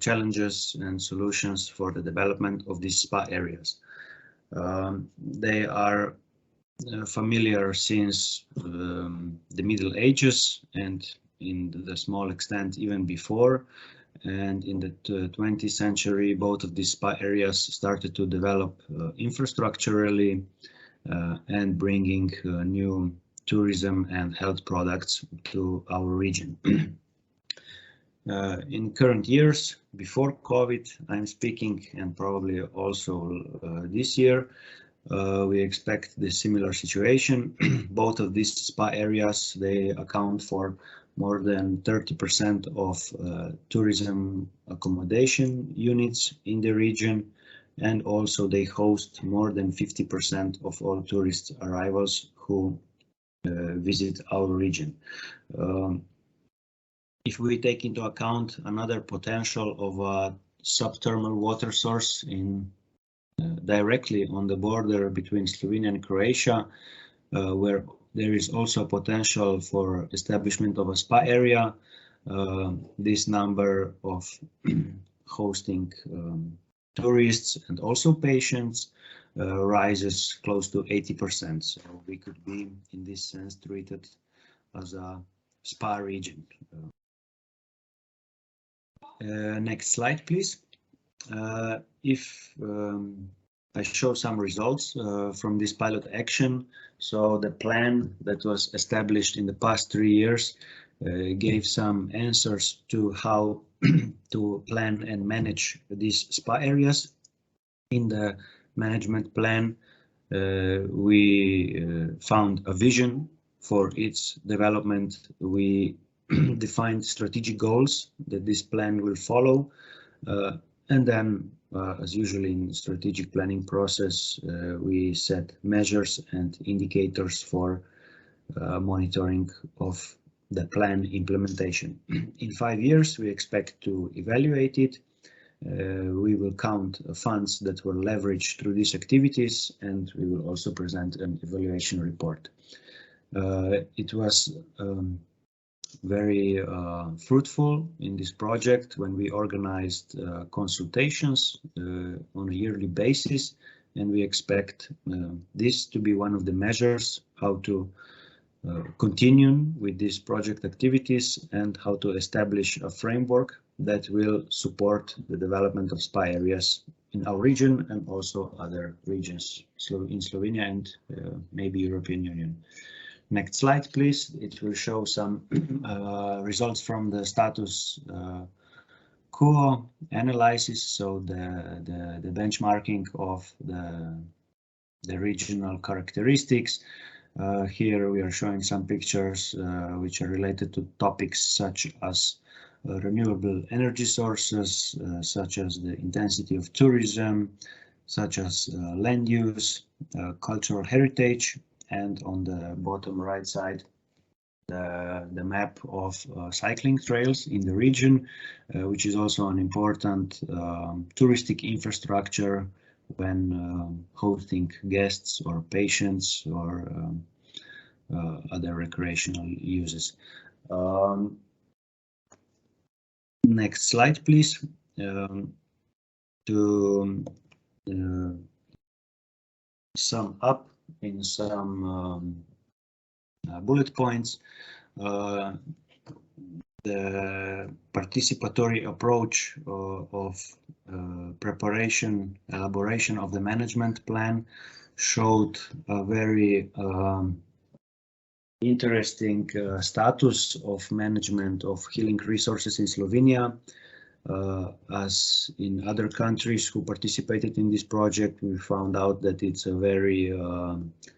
challenges and solutions for the development of these spa areas. They are familiar since the Middle Ages and in the small extent even before. And in the 20th century, both of these spa areas started to develop infrastructurally and bringing new tourism and health products to our region. In current years, before COVID, I'm speaking, and probably also this year, we expect the similar situation. Both of these spa areas, they account for more than 30% of tourism accommodation units in the region, and also they host more than 50% of all tourist arrivals who visit our region. If we take into account another potential of a subthermal water source in directly on the border between Slovenia and Croatia, where there is also potential for establishment of a spa area, this number of hosting tourists and also patients rises close to 80%. So we could be, in this sense, treated as a spa region. Next slide, please. If I show some results from this pilot action, so the plan that was established in the past 3 years gave some answers to how to plan and manage these spa areas. In the management plan, we found a vision for its development. We defined strategic goals that this plan will follow, and then as usually in strategic planning process, we set measures and indicators for monitoring of the plan implementation. In 5 years, we expect to evaluate it. We will count funds that were leveraged through these activities, and we will also present an evaluation report. It was very fruitful in this project when we organized consultations on a yearly basis, and we expect this to be one of the measures how to continue with these project activities and how to establish a framework that will support the development of spa areas in our region and also other regions in Slovenia and maybe European Union. Next slide, please. It will show some results from the status quo analysis, so the benchmarking of the regional characteristics. Here we are showing some pictures which are related to topics such as renewable energy sources, such as the intensity of tourism, such as land use, cultural heritage, and on the bottom right side, the map of cycling trails in the region, which is also an important touristic infrastructure when hosting guests or patients or other recreational uses. Next slide, please. to sum up in some bullet points, the participatory approach of elaboration of the management plan showed a very interesting status of management of healing resources in Slovenia. As in other countries who participated in this project, we found out that it's a very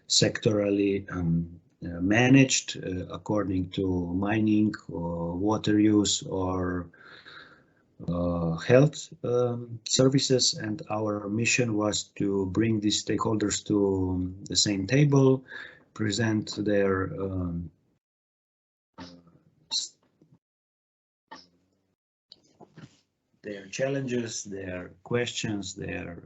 sectorally managed according to mining or water use or health services, and our mission was to bring these stakeholders to the same table, present their challenges, their questions, their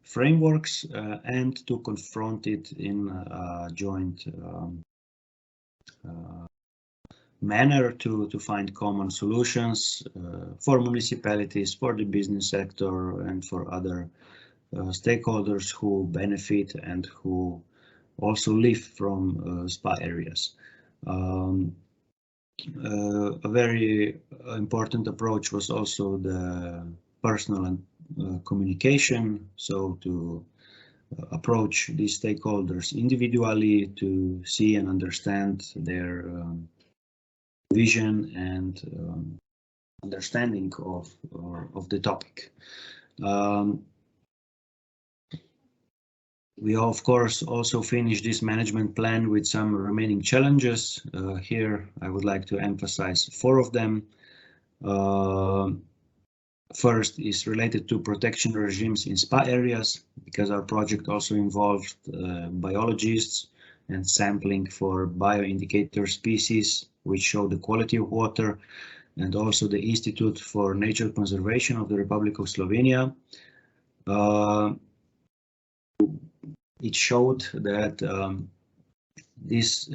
frameworks, and to confront it in a joint manner to find common solutions for municipalities, for the business sector, and for other stakeholders who benefit and who also live from spa areas. A very important approach was also the personal and communication, so to approach these stakeholders individually to see and understand their vision and understanding of the topic. We of course also finished this management plan with some remaining challenges. Here I would like to emphasize 4 of them. First is related to protection regimes in spa areas, because our project also involved biologists and sampling for bioindicator species which show the quality of water, and also the Institute for Nature Conservation of the Republic of Slovenia. It showed that these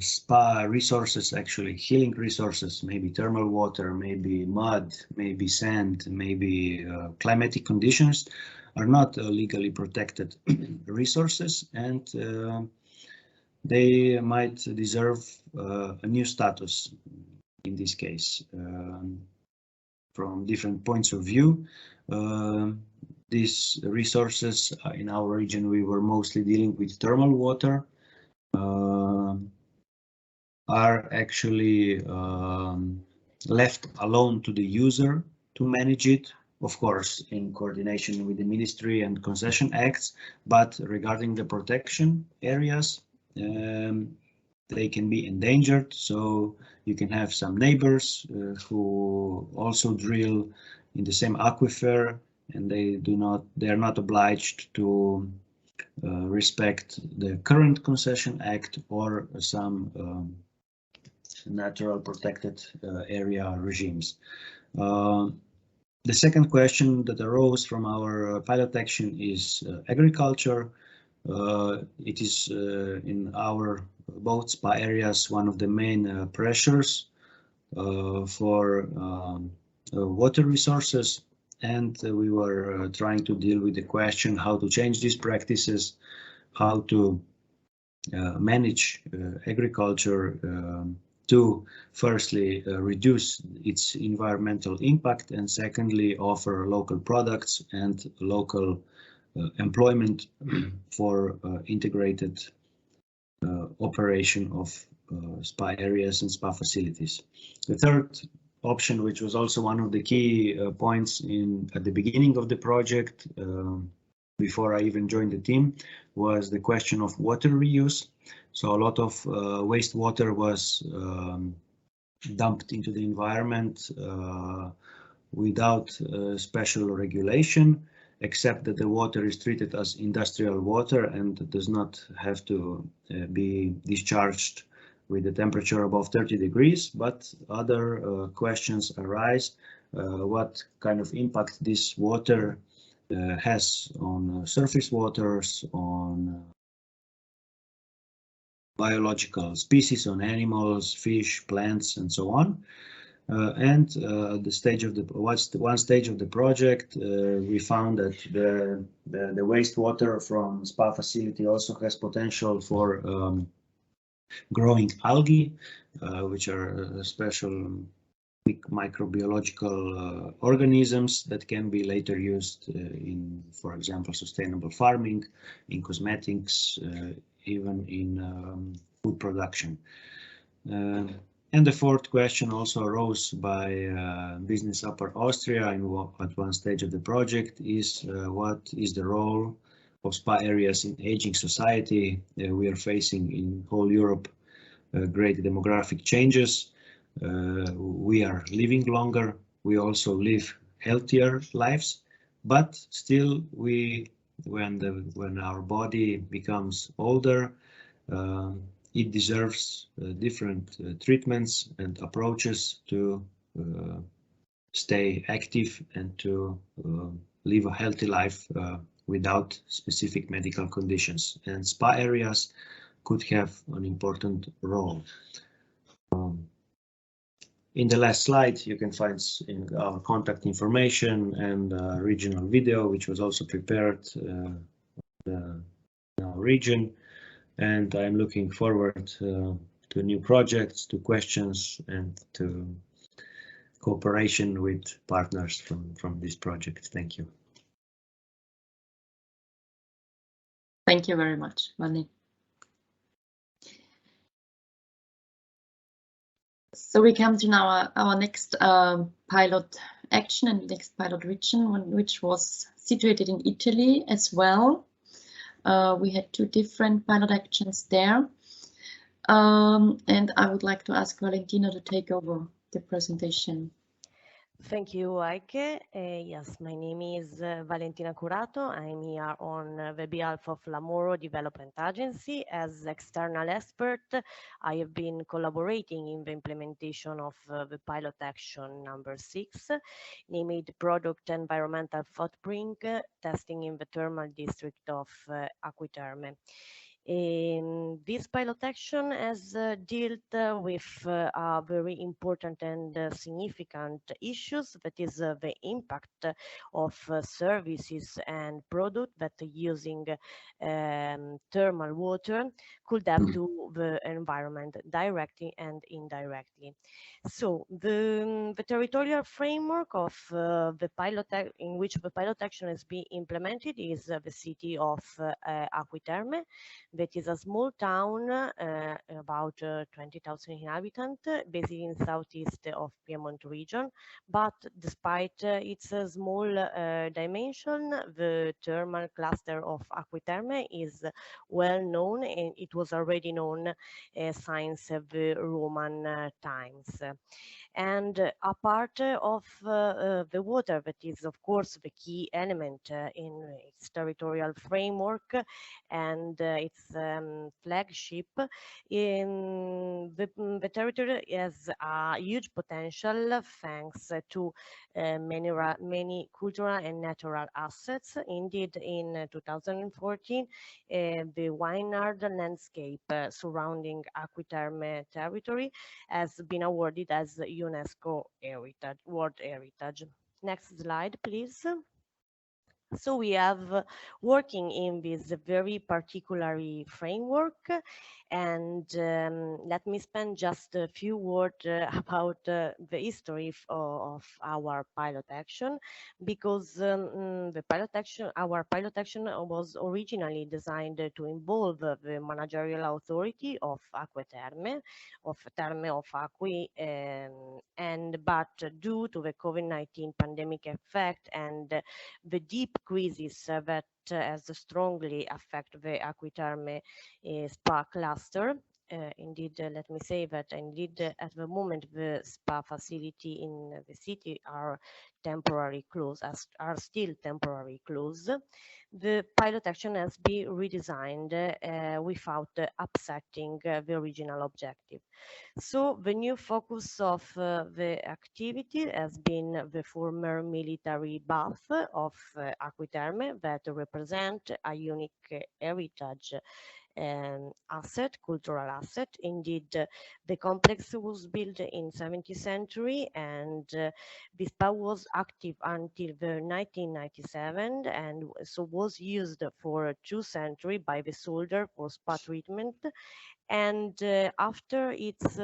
spa resources, actually healing resources, maybe thermal water, maybe mud, maybe sand, maybe climatic conditions, are not legally protected resources, and they might deserve a new status in this case. From different points of view, these resources in our region, we were mostly dealing with thermal water, are actually left alone to the user to manage it, of course in coordination with the Ministry and Concession Acts, but regarding the protection areas, they can be endangered, so you can have some neighbors who also drill in the same aquifer, and they are not obliged to respect the current Concession Act or some natural protected area regimes. The second question that arose from our pilot action is agriculture. It is in our both spa areas one of the main pressures for water resources, and we were trying to deal with the question how to change these practices, how to manage agriculture to firstly reduce its environmental impact, and secondly offer local products and local employment for integrated operation of spa areas and spa facilities. The third option, which was also one of the key points at the beginning of the project, before I even joined the team, was the question of water reuse. So a lot of wastewater was dumped into the environment without special regulation, except that the water is treated as industrial water and does not have to be discharged with a temperature above 30 degrees, but other questions arise. What kind of impact this water has on surface waters, on biological species, on animals, fish, plants, and so on. And the stage of one stage of the project, we found that the wastewater from spa facility also has potential for growing algae, which are special microbiological organisms that can be later used in, for example, sustainable farming, in cosmetics, even in food production. And the fourth question also arose by Business Upper Austria at one stage of the project is what is the role of spa areas in aging society? We are facing in whole Europe great demographic changes. We are living longer. We also live healthier lives, but still when our body becomes older, it deserves different treatments and approaches to stay active and to live a healthy life without specific medical conditions. And spa areas could have an important role. In the last slide, you can find our contact information and a regional video, which was also prepared in our region. And I'm looking forward to new projects, to questions, and to cooperation with partners from this project. Thank you. Thank you very much, Vali. So we come to now our next pilot action and next pilot region, which was situated in Italy as well. We had two different pilot actions there. And I would like to ask Valentina to take over the presentation. Thank you, Heike. Yes, my name is Valentina Curato. I'm here on the behalf of Lamoro Development Agency as external expert. I have been collaborating in the implementation of the pilot action number 6, named Product Environmental Footprint Testing in the Thermal District of Acquiterme. This pilot action has dealt with very important and significant issues, that is the impact of services and products that using thermal water could have to the environment directly and indirectly. So the territorial framework of the pilot in which the pilot action has been implemented is the city of Acquiterme, that is a small town, about 20,000 inhabitants, based in southeast of Piedmont region. But despite its small dimension, the thermal cluster of Acquiterme is well known, and it was already known since the Roman times. And a part of the water, that is of course the key element in its territorial framework and its flagship, in the territory has a huge potential thanks to many cultural and natural assets. Indeed, in 2014, the Weinard landscape surrounding Acquiterme territory has been awarded as UNESCO World Heritage. Next slide, please. So we have working in this very particular framework, and let me spend just a few words about the history of our pilot action, because our pilot action was originally designed to involve the managerial authority of Acquiterme, of Terme of Acqui, but due to the COVID-19 pandemic effect and the deep crisis that has strongly affected the Acquiterme spa cluster. Indeed, let me say that indeed at the moment the spa facility in the city are temporarily closed, are still temporarily closed. The pilot action has been redesigned without upsetting the original objective. So the new focus of the activity has been the former military bath of Acquiterme that represent a unique heritage asset, cultural asset. Indeed, the complex was built in 17th century, and this spa was active until the 1997, and so was used for 2 centuries by the soldier for spa treatment. And after its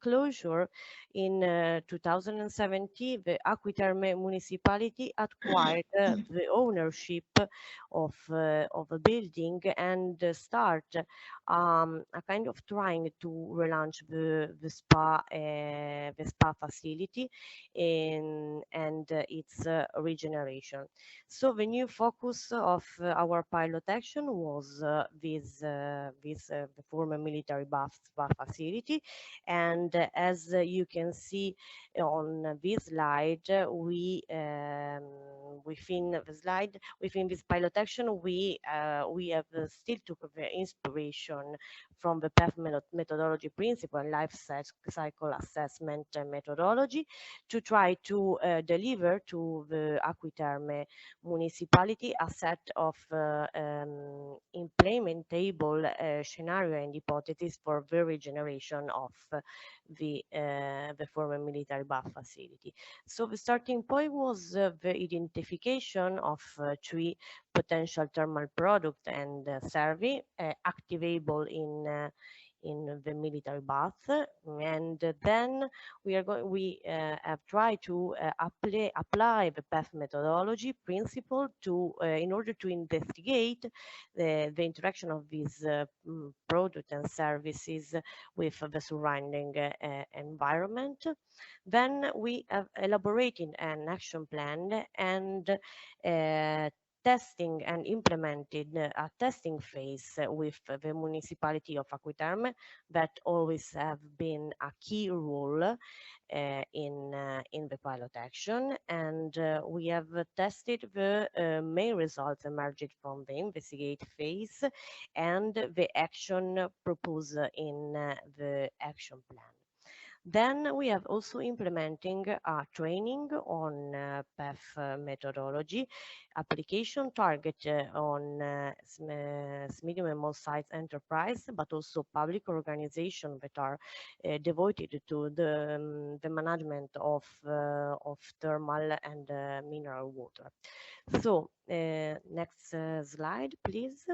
closure in 2017, the Aquiterme municipality acquired the ownership of a building and start a kind of trying to relaunch the spa facility and its regeneration. So the new focus of our pilot action was the former military bath facility, and as you can see on this slide, within this pilot action we have still took the inspiration from the PEF methodology principle and life cycle assessment methodology to try to deliver to the Aquiterme municipality a set of implementable scenario and hypotheses for the regeneration of the former military bath facility. So the starting point was the identification of 3 potential thermal products and service activable in the military bath, and then we have tried to apply the PEF methodology principle to in order to investigate the interaction of these product and services with the surrounding environment. Then we have elaborated an action plan and testing and implemented a testing phase with the municipality of Aquiterme that always have been a key role in the pilot action, and we have tested the main results emerged from the investigate phase and the action proposed in the action plan. Then we have also implementing a training on PEF methodology, application target on medium and small size enterprise, but also public organizations that are devoted to the management of thermal and mineral water. So next slide, please.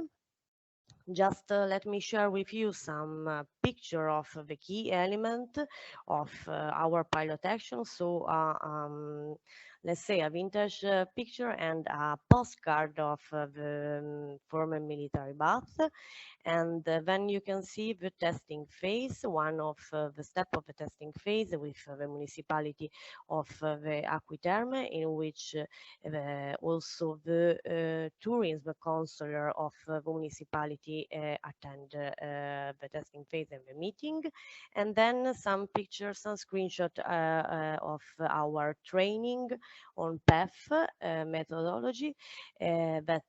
Just let me share with you some picture of the key element of our pilot action. So let's say a vintage picture and a postcard of the former military bath. And then you can see the testing phase, one of the step of the testing phase with the municipality of the Aquiterme, in which also the tourism counselor of the municipality attend the testing phase and the meeting. And then some pictures and screenshot of our training on PEF methodology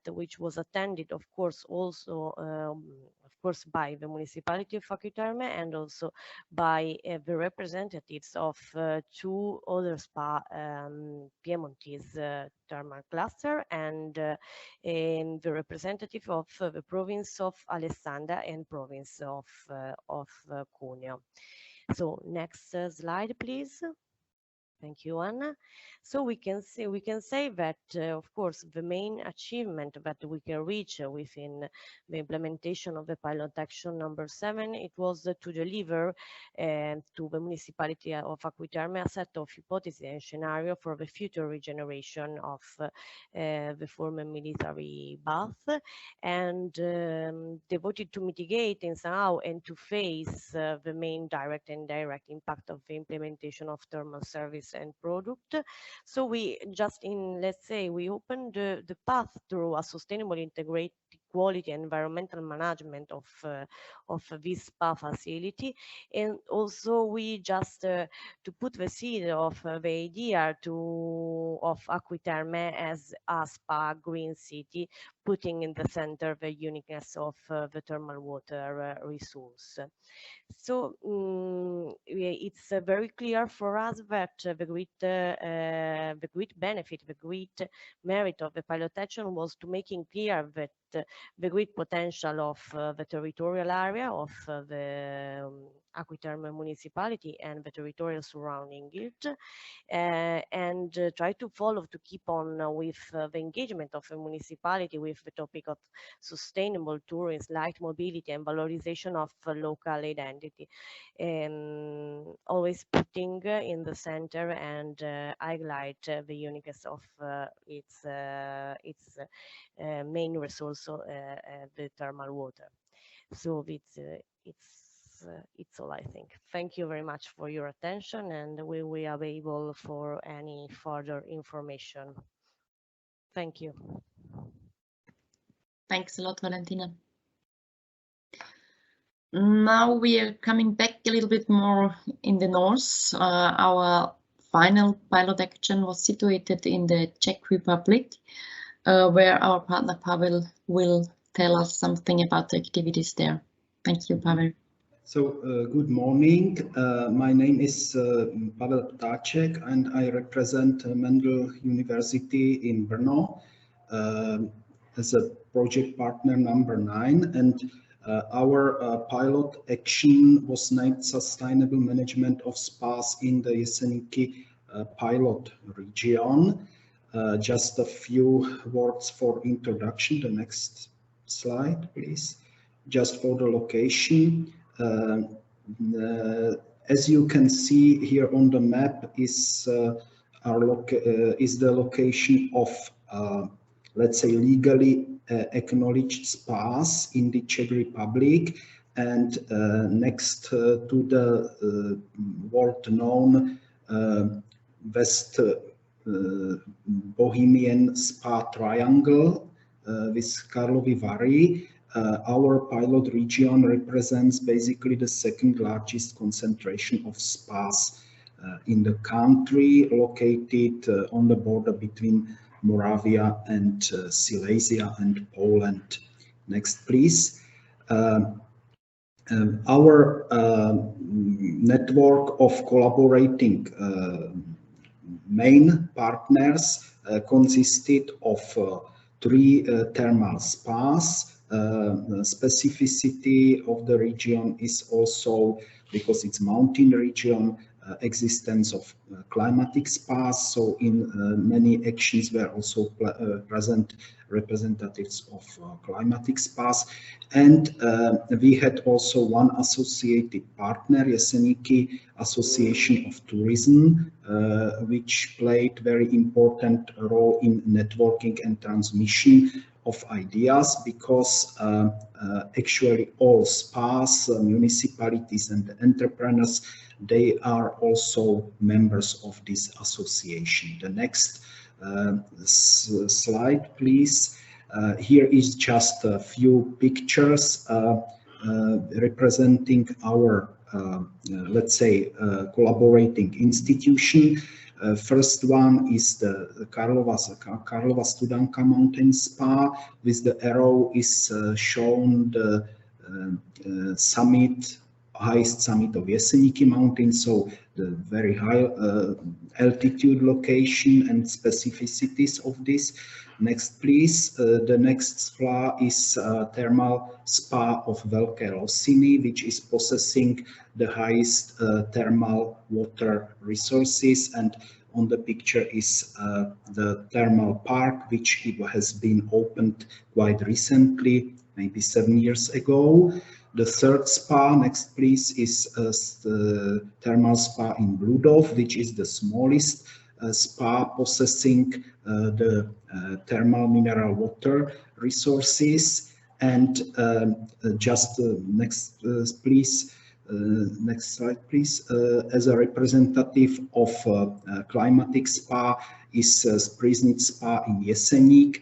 which was attended, of course, also by the municipality of Aquiterme and also by the representatives of 2 other spa Piemontese thermal cluster and the representative of the province of Alessandria and province of Cuneo. So next slide, please. Thank you, Anna. So we can say that, of course, the main achievement that we can reach within the implementation of the pilot action number 7, it was to deliver to the municipality of Aquiterme a set of hypotheses and scenario for the future regeneration of the former military bath, and devoted to mitigate and somehow and to face the main direct and indirect impact of the implementation of thermal service and product. So we just let's say we opened the path through a sustainable integrated quality and environmental management of this spa facility, and also we just to put the seed of the idea of Aquiterme as a spa green city putting in the center the uniqueness of the thermal water resource. So it's very clear for us that the great benefit, the great merit of the pilot action was to making clear that the great potential of the territorial area of the Aquiterme municipality and the territorial surrounding it, and try to follow, to keep on with the engagement of the municipality with the topic of sustainable tourism, light mobility, and valorization of local identity. Always putting in the center and highlight the uniqueness of its main resource, the thermal water. So it's all, I think. Thank you very much for your attention, and we will be available for any further information. Thank you. Thanks a lot, Valentina. Now we are coming back a little bit more in the north. Our final pilot action was situated in the Czech Republic, where our partner Pavel will tell us something about the activities there. Thank you, Pavel. So, good morning. My name is Pavel Ptáček, and I represent Mendel University in Brno as a project partner number 9. And our pilot action was named Sustainable Management of Spas in the Jeseniki pilot region. Just a few words for introduction. The next slide, please. Just for the location. As you can see here on the map is the location of let's say legally acknowledged spas in the Czech Republic, and next to the world-known West Bohemian Spa Triangle with Karlovy Vary. Our pilot region represents basically the second largest concentration of spas in the country, located on the border between Moravia and Silesia and Poland. Next, please. Our network of collaborating main partners consisted of 3 thermal spas. Specificity of the region is also, because it's mountain region, existence of climatic spas. So in many actions were also present representatives of climatic spas. And we had also one associated partner, Jeseniki Association of Tourism, which played very important role in networking and transmission of ideas, because actually all spas, municipalities and entrepreneurs, they are also members of this association. The next slide, please. Here is just a few pictures representing our, let's say, collaborating institution. First one is the Karlova Studanka Mountain Spa. With the arrow is shown the highest summit of Jeseniki Mountain, so the very high altitude location and specificities of this. Next, please. The next spa is thermal spa of Velké Losiny, which is possessing the highest thermal water resources, and on the picture is the thermal park, which has been opened quite recently, maybe 7 years ago. The third spa, next please, is the thermal spa in Bludov, which is the smallest spa possessing the thermal mineral water resources. And just next please, next slide please. As a representative of climatic spa is Spriznitz Spa in Jeseník,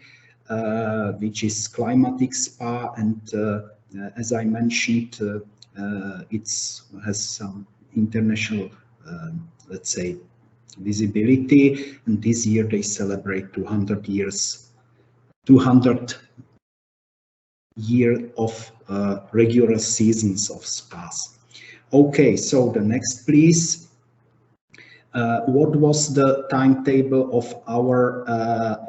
which is climatic spa, and as I mentioned, it has some international, let's say, visibility, and this year they celebrate 200 year of regular seasons of spas. Okay, so the next, please. What was the timetable of our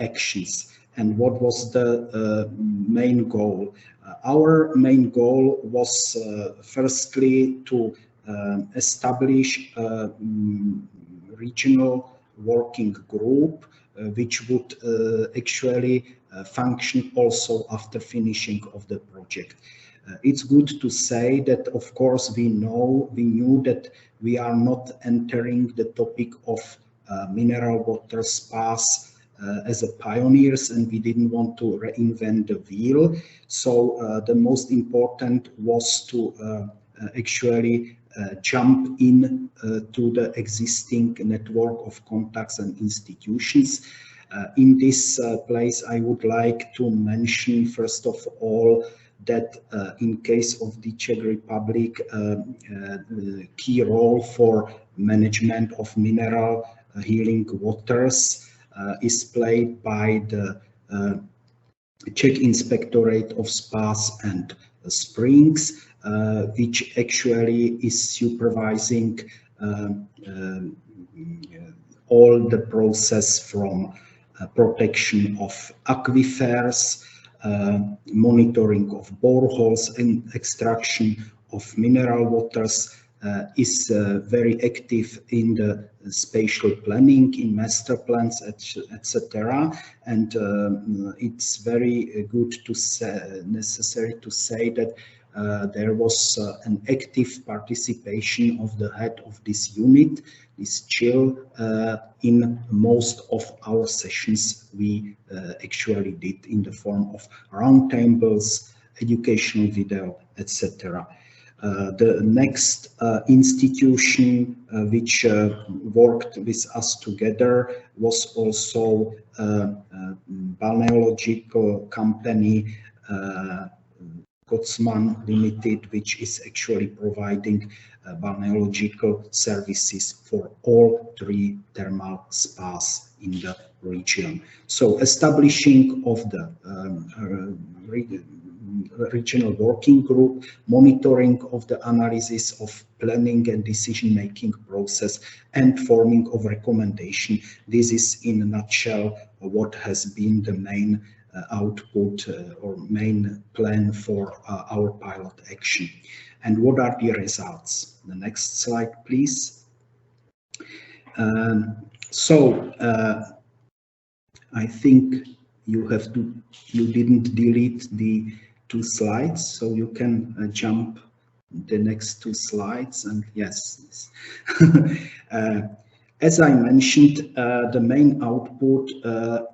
actions and what was the main goal? Our main goal was firstly to establish a regional working group which would actually function also after finishing of the project. It's good to say that, of course, we knew that we are not entering the topic of mineral water spas as a pioneers, and we didn't want to reinvent the wheel. So the most important was to actually jump in to the existing network of contacts and institutions. In this place, I would like to mention, first of all, that in case of the Czech Republic, key role for management of mineral healing waters is played by the Czech Inspectorate of Spas and Springs, which actually is supervising all the process from protection of aquifers, monitoring of boreholes and extraction of mineral waters, is very active in the spatial planning, in master plans, etc. And it's very good to say, necessary to say that there was an active participation of the head of this unit, this chill, in most of our sessions we actually did in the form of roundtables, educational video, etc. The next institution which worked with us together was also a balneological company, Kotzman Limited, which is actually providing balneological services for all 3 thermal spas in the region. So establishing of the regional working group, monitoring of the analysis of planning and decision-making process, and forming of recommendation. This is in a nutshell what has been the main output or main plan for our pilot action. And what are the results? The next slide, please. I think you didn't delete the 2 slides, so you can jump the next 2 slides. And yes. As I mentioned, the main output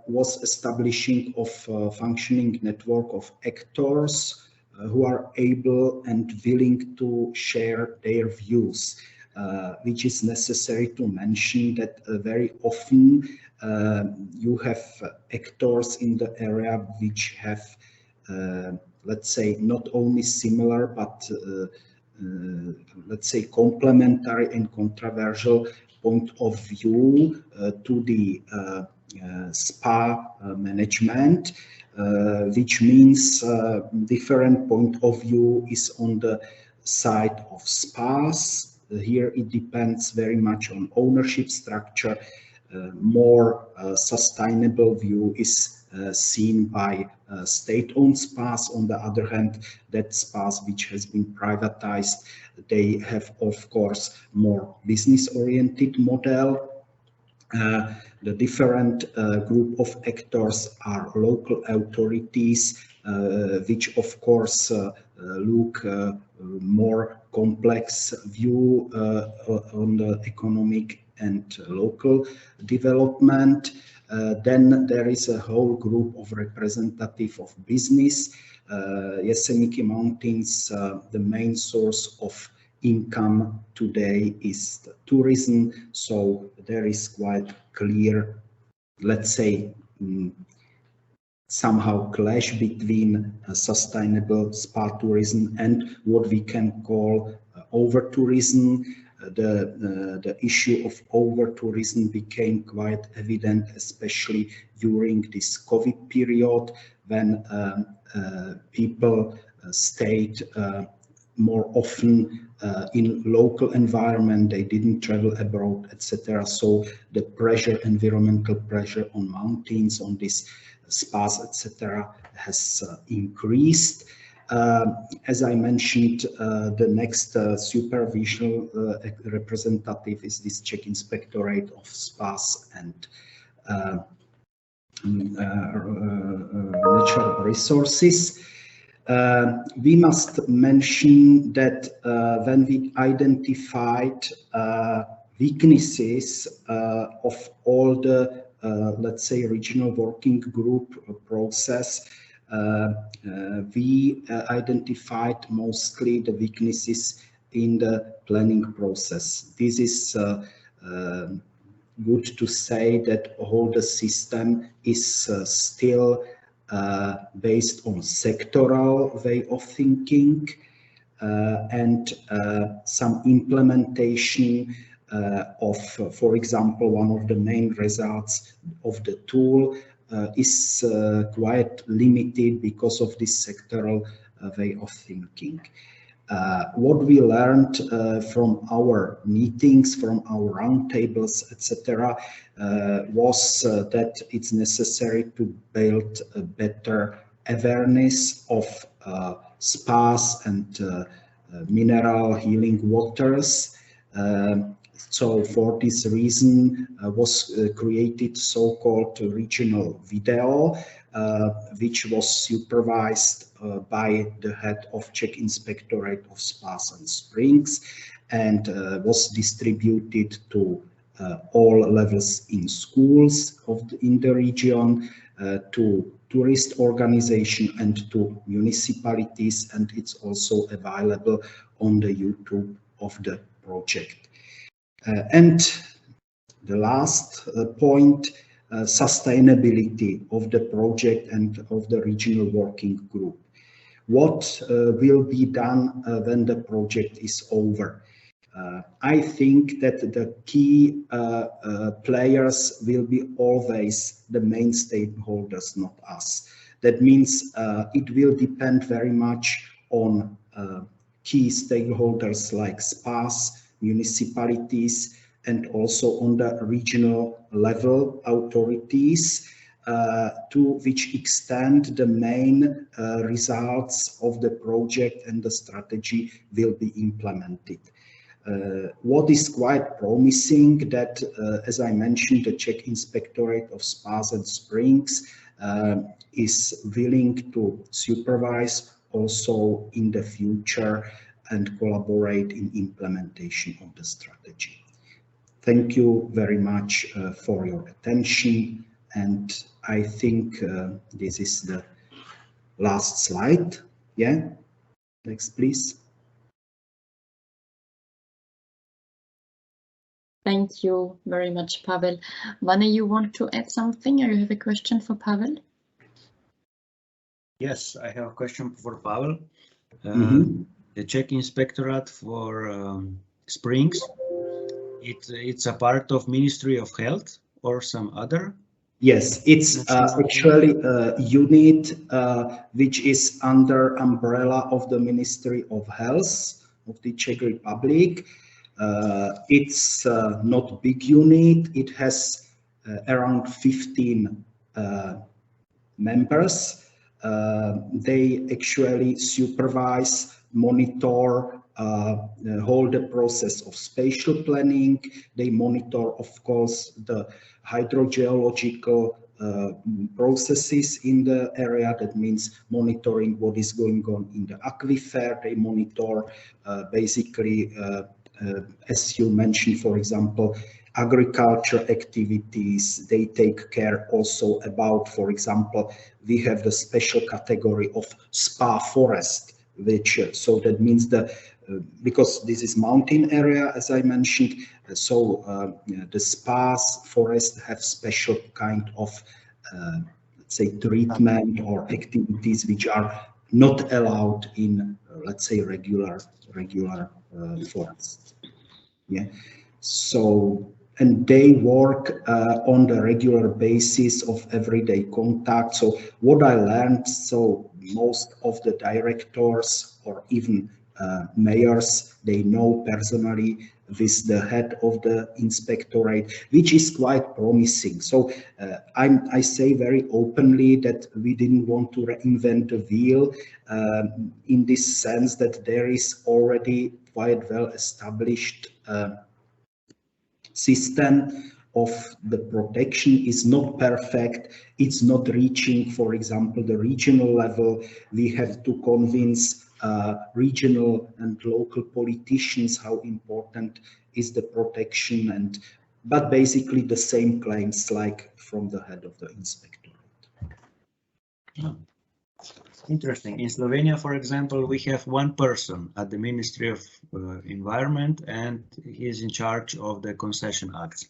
was establishing of a functioning network of actors who are able and willing to share their views, which is necessary to mention that very often you have actors in the area which have, let's say, not only similar, but let's say complementary and controversial point of view to the spa management, which means different point of view is on the side of spas. Here it depends very much on ownership structure. More sustainable view is seen by state-owned spas. On the other hand, that spas which has been privatized, they have, of course, more business-oriented model. The different group of actors are local authorities, which of course look more complex view on the economic and local development. Then there is a whole group of representative of business. Jeseniki Mountains, the main source of income today is the tourism, so there is quite clear, let's say, somehow clash between sustainable spa tourism and what we can call over tourism. the issue of over-tourism became quite evident, especially during this COVID period, when people stayed more often in local environment, they didn't travel abroad, etc. So the pressure, environmental pressure on mountains, on these spas, etc., has increased. As I mentioned, the next supervisional representative is this Czech Inspectorate of Spas and Natural Resources. We must mention that when we identified weaknesses of all the, let's say, regional working group process, we identified mostly the weaknesses in the planning process. This is good to say that whole the system is still based on sectoral way of thinking and some implementation of, for example, one of the main results of the tool is quite limited because of this sectoral way of thinking. What we learned from our meetings, from our roundtables, etc., was that it's necessary to build a better awareness of spas and mineral healing waters. So for this reason was created so-called regional video, which was supervised by the head of Czech Inspectorate of Spas and Springs and was distributed to all levels in schools in the region, to tourist organization and to municipalities, and it's also available on the YouTube of the project. And the last point, sustainability of the project and of the regional working group. What will be done when the project is over? I think that the key players will be always the main stakeholders, not us. That means it will depend very much on key stakeholders like spas, municipalities, and also on the regional level authorities, to which extent the main results of the project and the strategy will be implemented. What is quite promising that, as I mentioned, the Czech Inspectorate of Spas and Springs is willing to supervise also in the future and collaborate in implementation of the strategy. Thank you very much for your attention, and I think this is the last slide. Yeah, next please. Thank you very much, Pavel. Vane, you want to add something, or you have a question for Pavel? Yes, I have a question for Pavel. The Czech Inspectorate for Springs, it's a part of Ministry of Health or some other? Yes, it's actually a unit which is under umbrella of the Ministry of Health of the Czech Republic. It's not a big unit. It has around 15 members. They actually supervise, monitor the whole process of spatial planning. They monitor, of course, the hydrogeological processes in the area. That means monitoring what is going on in the aquifer. They monitor basically, as you mentioned, for example, agriculture activities. They take care also about, for example, we have the special category of spa forest, which so that means the because this is mountain area, as I mentioned, so the spas forest have special kind of let's say treatment or activities which are not allowed in let's say regular forests. Yeah, so and they work on the regular basis of everyday contact. So what I learned, so most of the directors or even mayors, they know personally with the head of the inspectorate, which is quite promising. So I say very openly that we didn't want to reinvent the wheel in this sense that there is already quite well established system of the protection is not perfect. It's not reaching, for example, the regional level. We have to convince regional and local politicians how important is the protection, but basically the same claims like from the head of the inspectorate. Yeah. Interesting. In Slovenia, for example, we have one person at the Ministry of Environment, and he is in charge of the concession acts.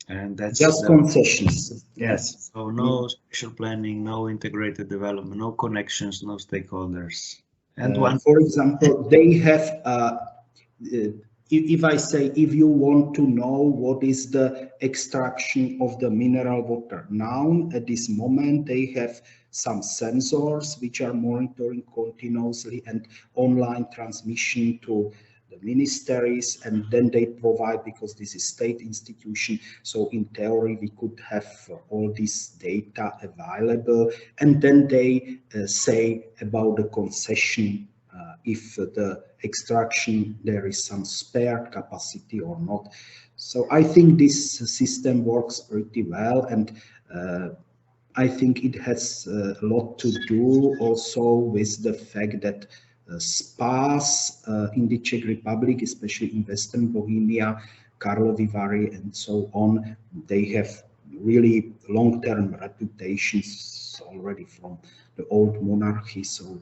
And that's just concessions. Yes. So no special planning, no integrated development, no connections, no stakeholders. And for example, they have. If I say, if you want to know what is the extraction of the mineral water now, at this moment, they have some sensors which are monitoring continuously and online transmission to the ministries, and then they provide, because this is state institution, so in theory we could have all this data available, and then they say about the concession, if the extraction there is some spare capacity or not. So I think this system works pretty well, and I think it has a lot to do also with the fact that spas in the Czech Republic, especially in Western Bohemia, Karlovy Vary and so on, they have really long-term reputations already from the old monarchy. So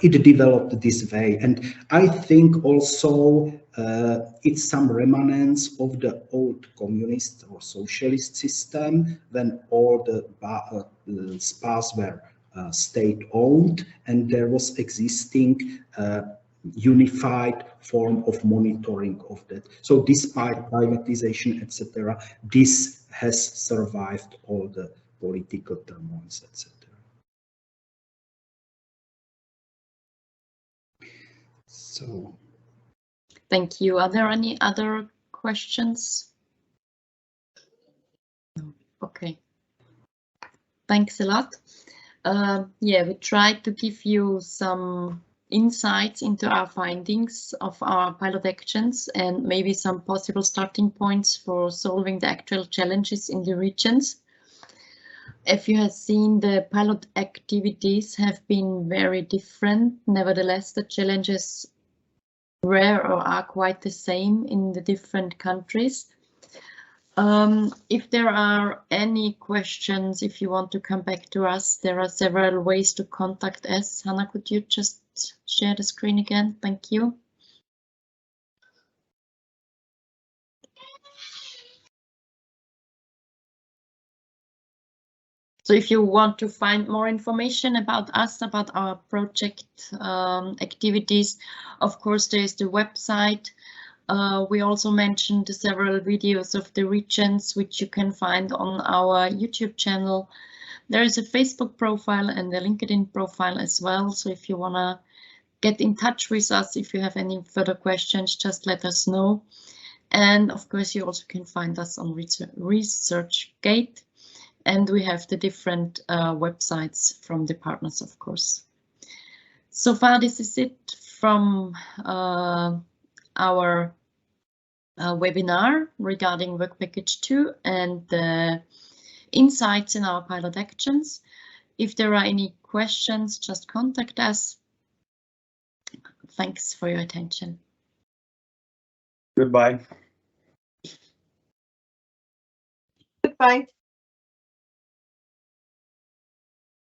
it developed this way, and I think also it's some remnants of the old communist or socialist system when all the spas were state-owned, and there was existing unified form of monitoring of that. So despite privatization, etc., this has survived all the political turmoils, etc. So, thank you. Are there any other questions? No. Okay. Thanks a lot. Yeah, we tried to give you some insights into our findings of our pilot actions and maybe some possible starting points for solving the actual challenges in the regions. If you have seen, the pilot activities have been very different. Nevertheless, the challenges were or are quite the same in the different countries. If there are any questions, if you want to come back to us, there are several ways to contact us. Hannah, could you just share the screen again? Thank you. So if you want to find more information about us, about our project activities, of course, there's the website. We also mentioned several videos of the regions, which you can find on our YouTube channel. There is a Facebook profile and a LinkedIn profile as well. So if you want to get in touch with us, if you have any further questions, just let us know. And of course, you also can find us on ResearchGate. And we have the different websites from the partners, of course. So far, this is it from our webinar regarding Work Package 2 and the insights in our pilot actions. If there are any questions, just contact us. Thanks for your attention. Goodbye. Goodbye.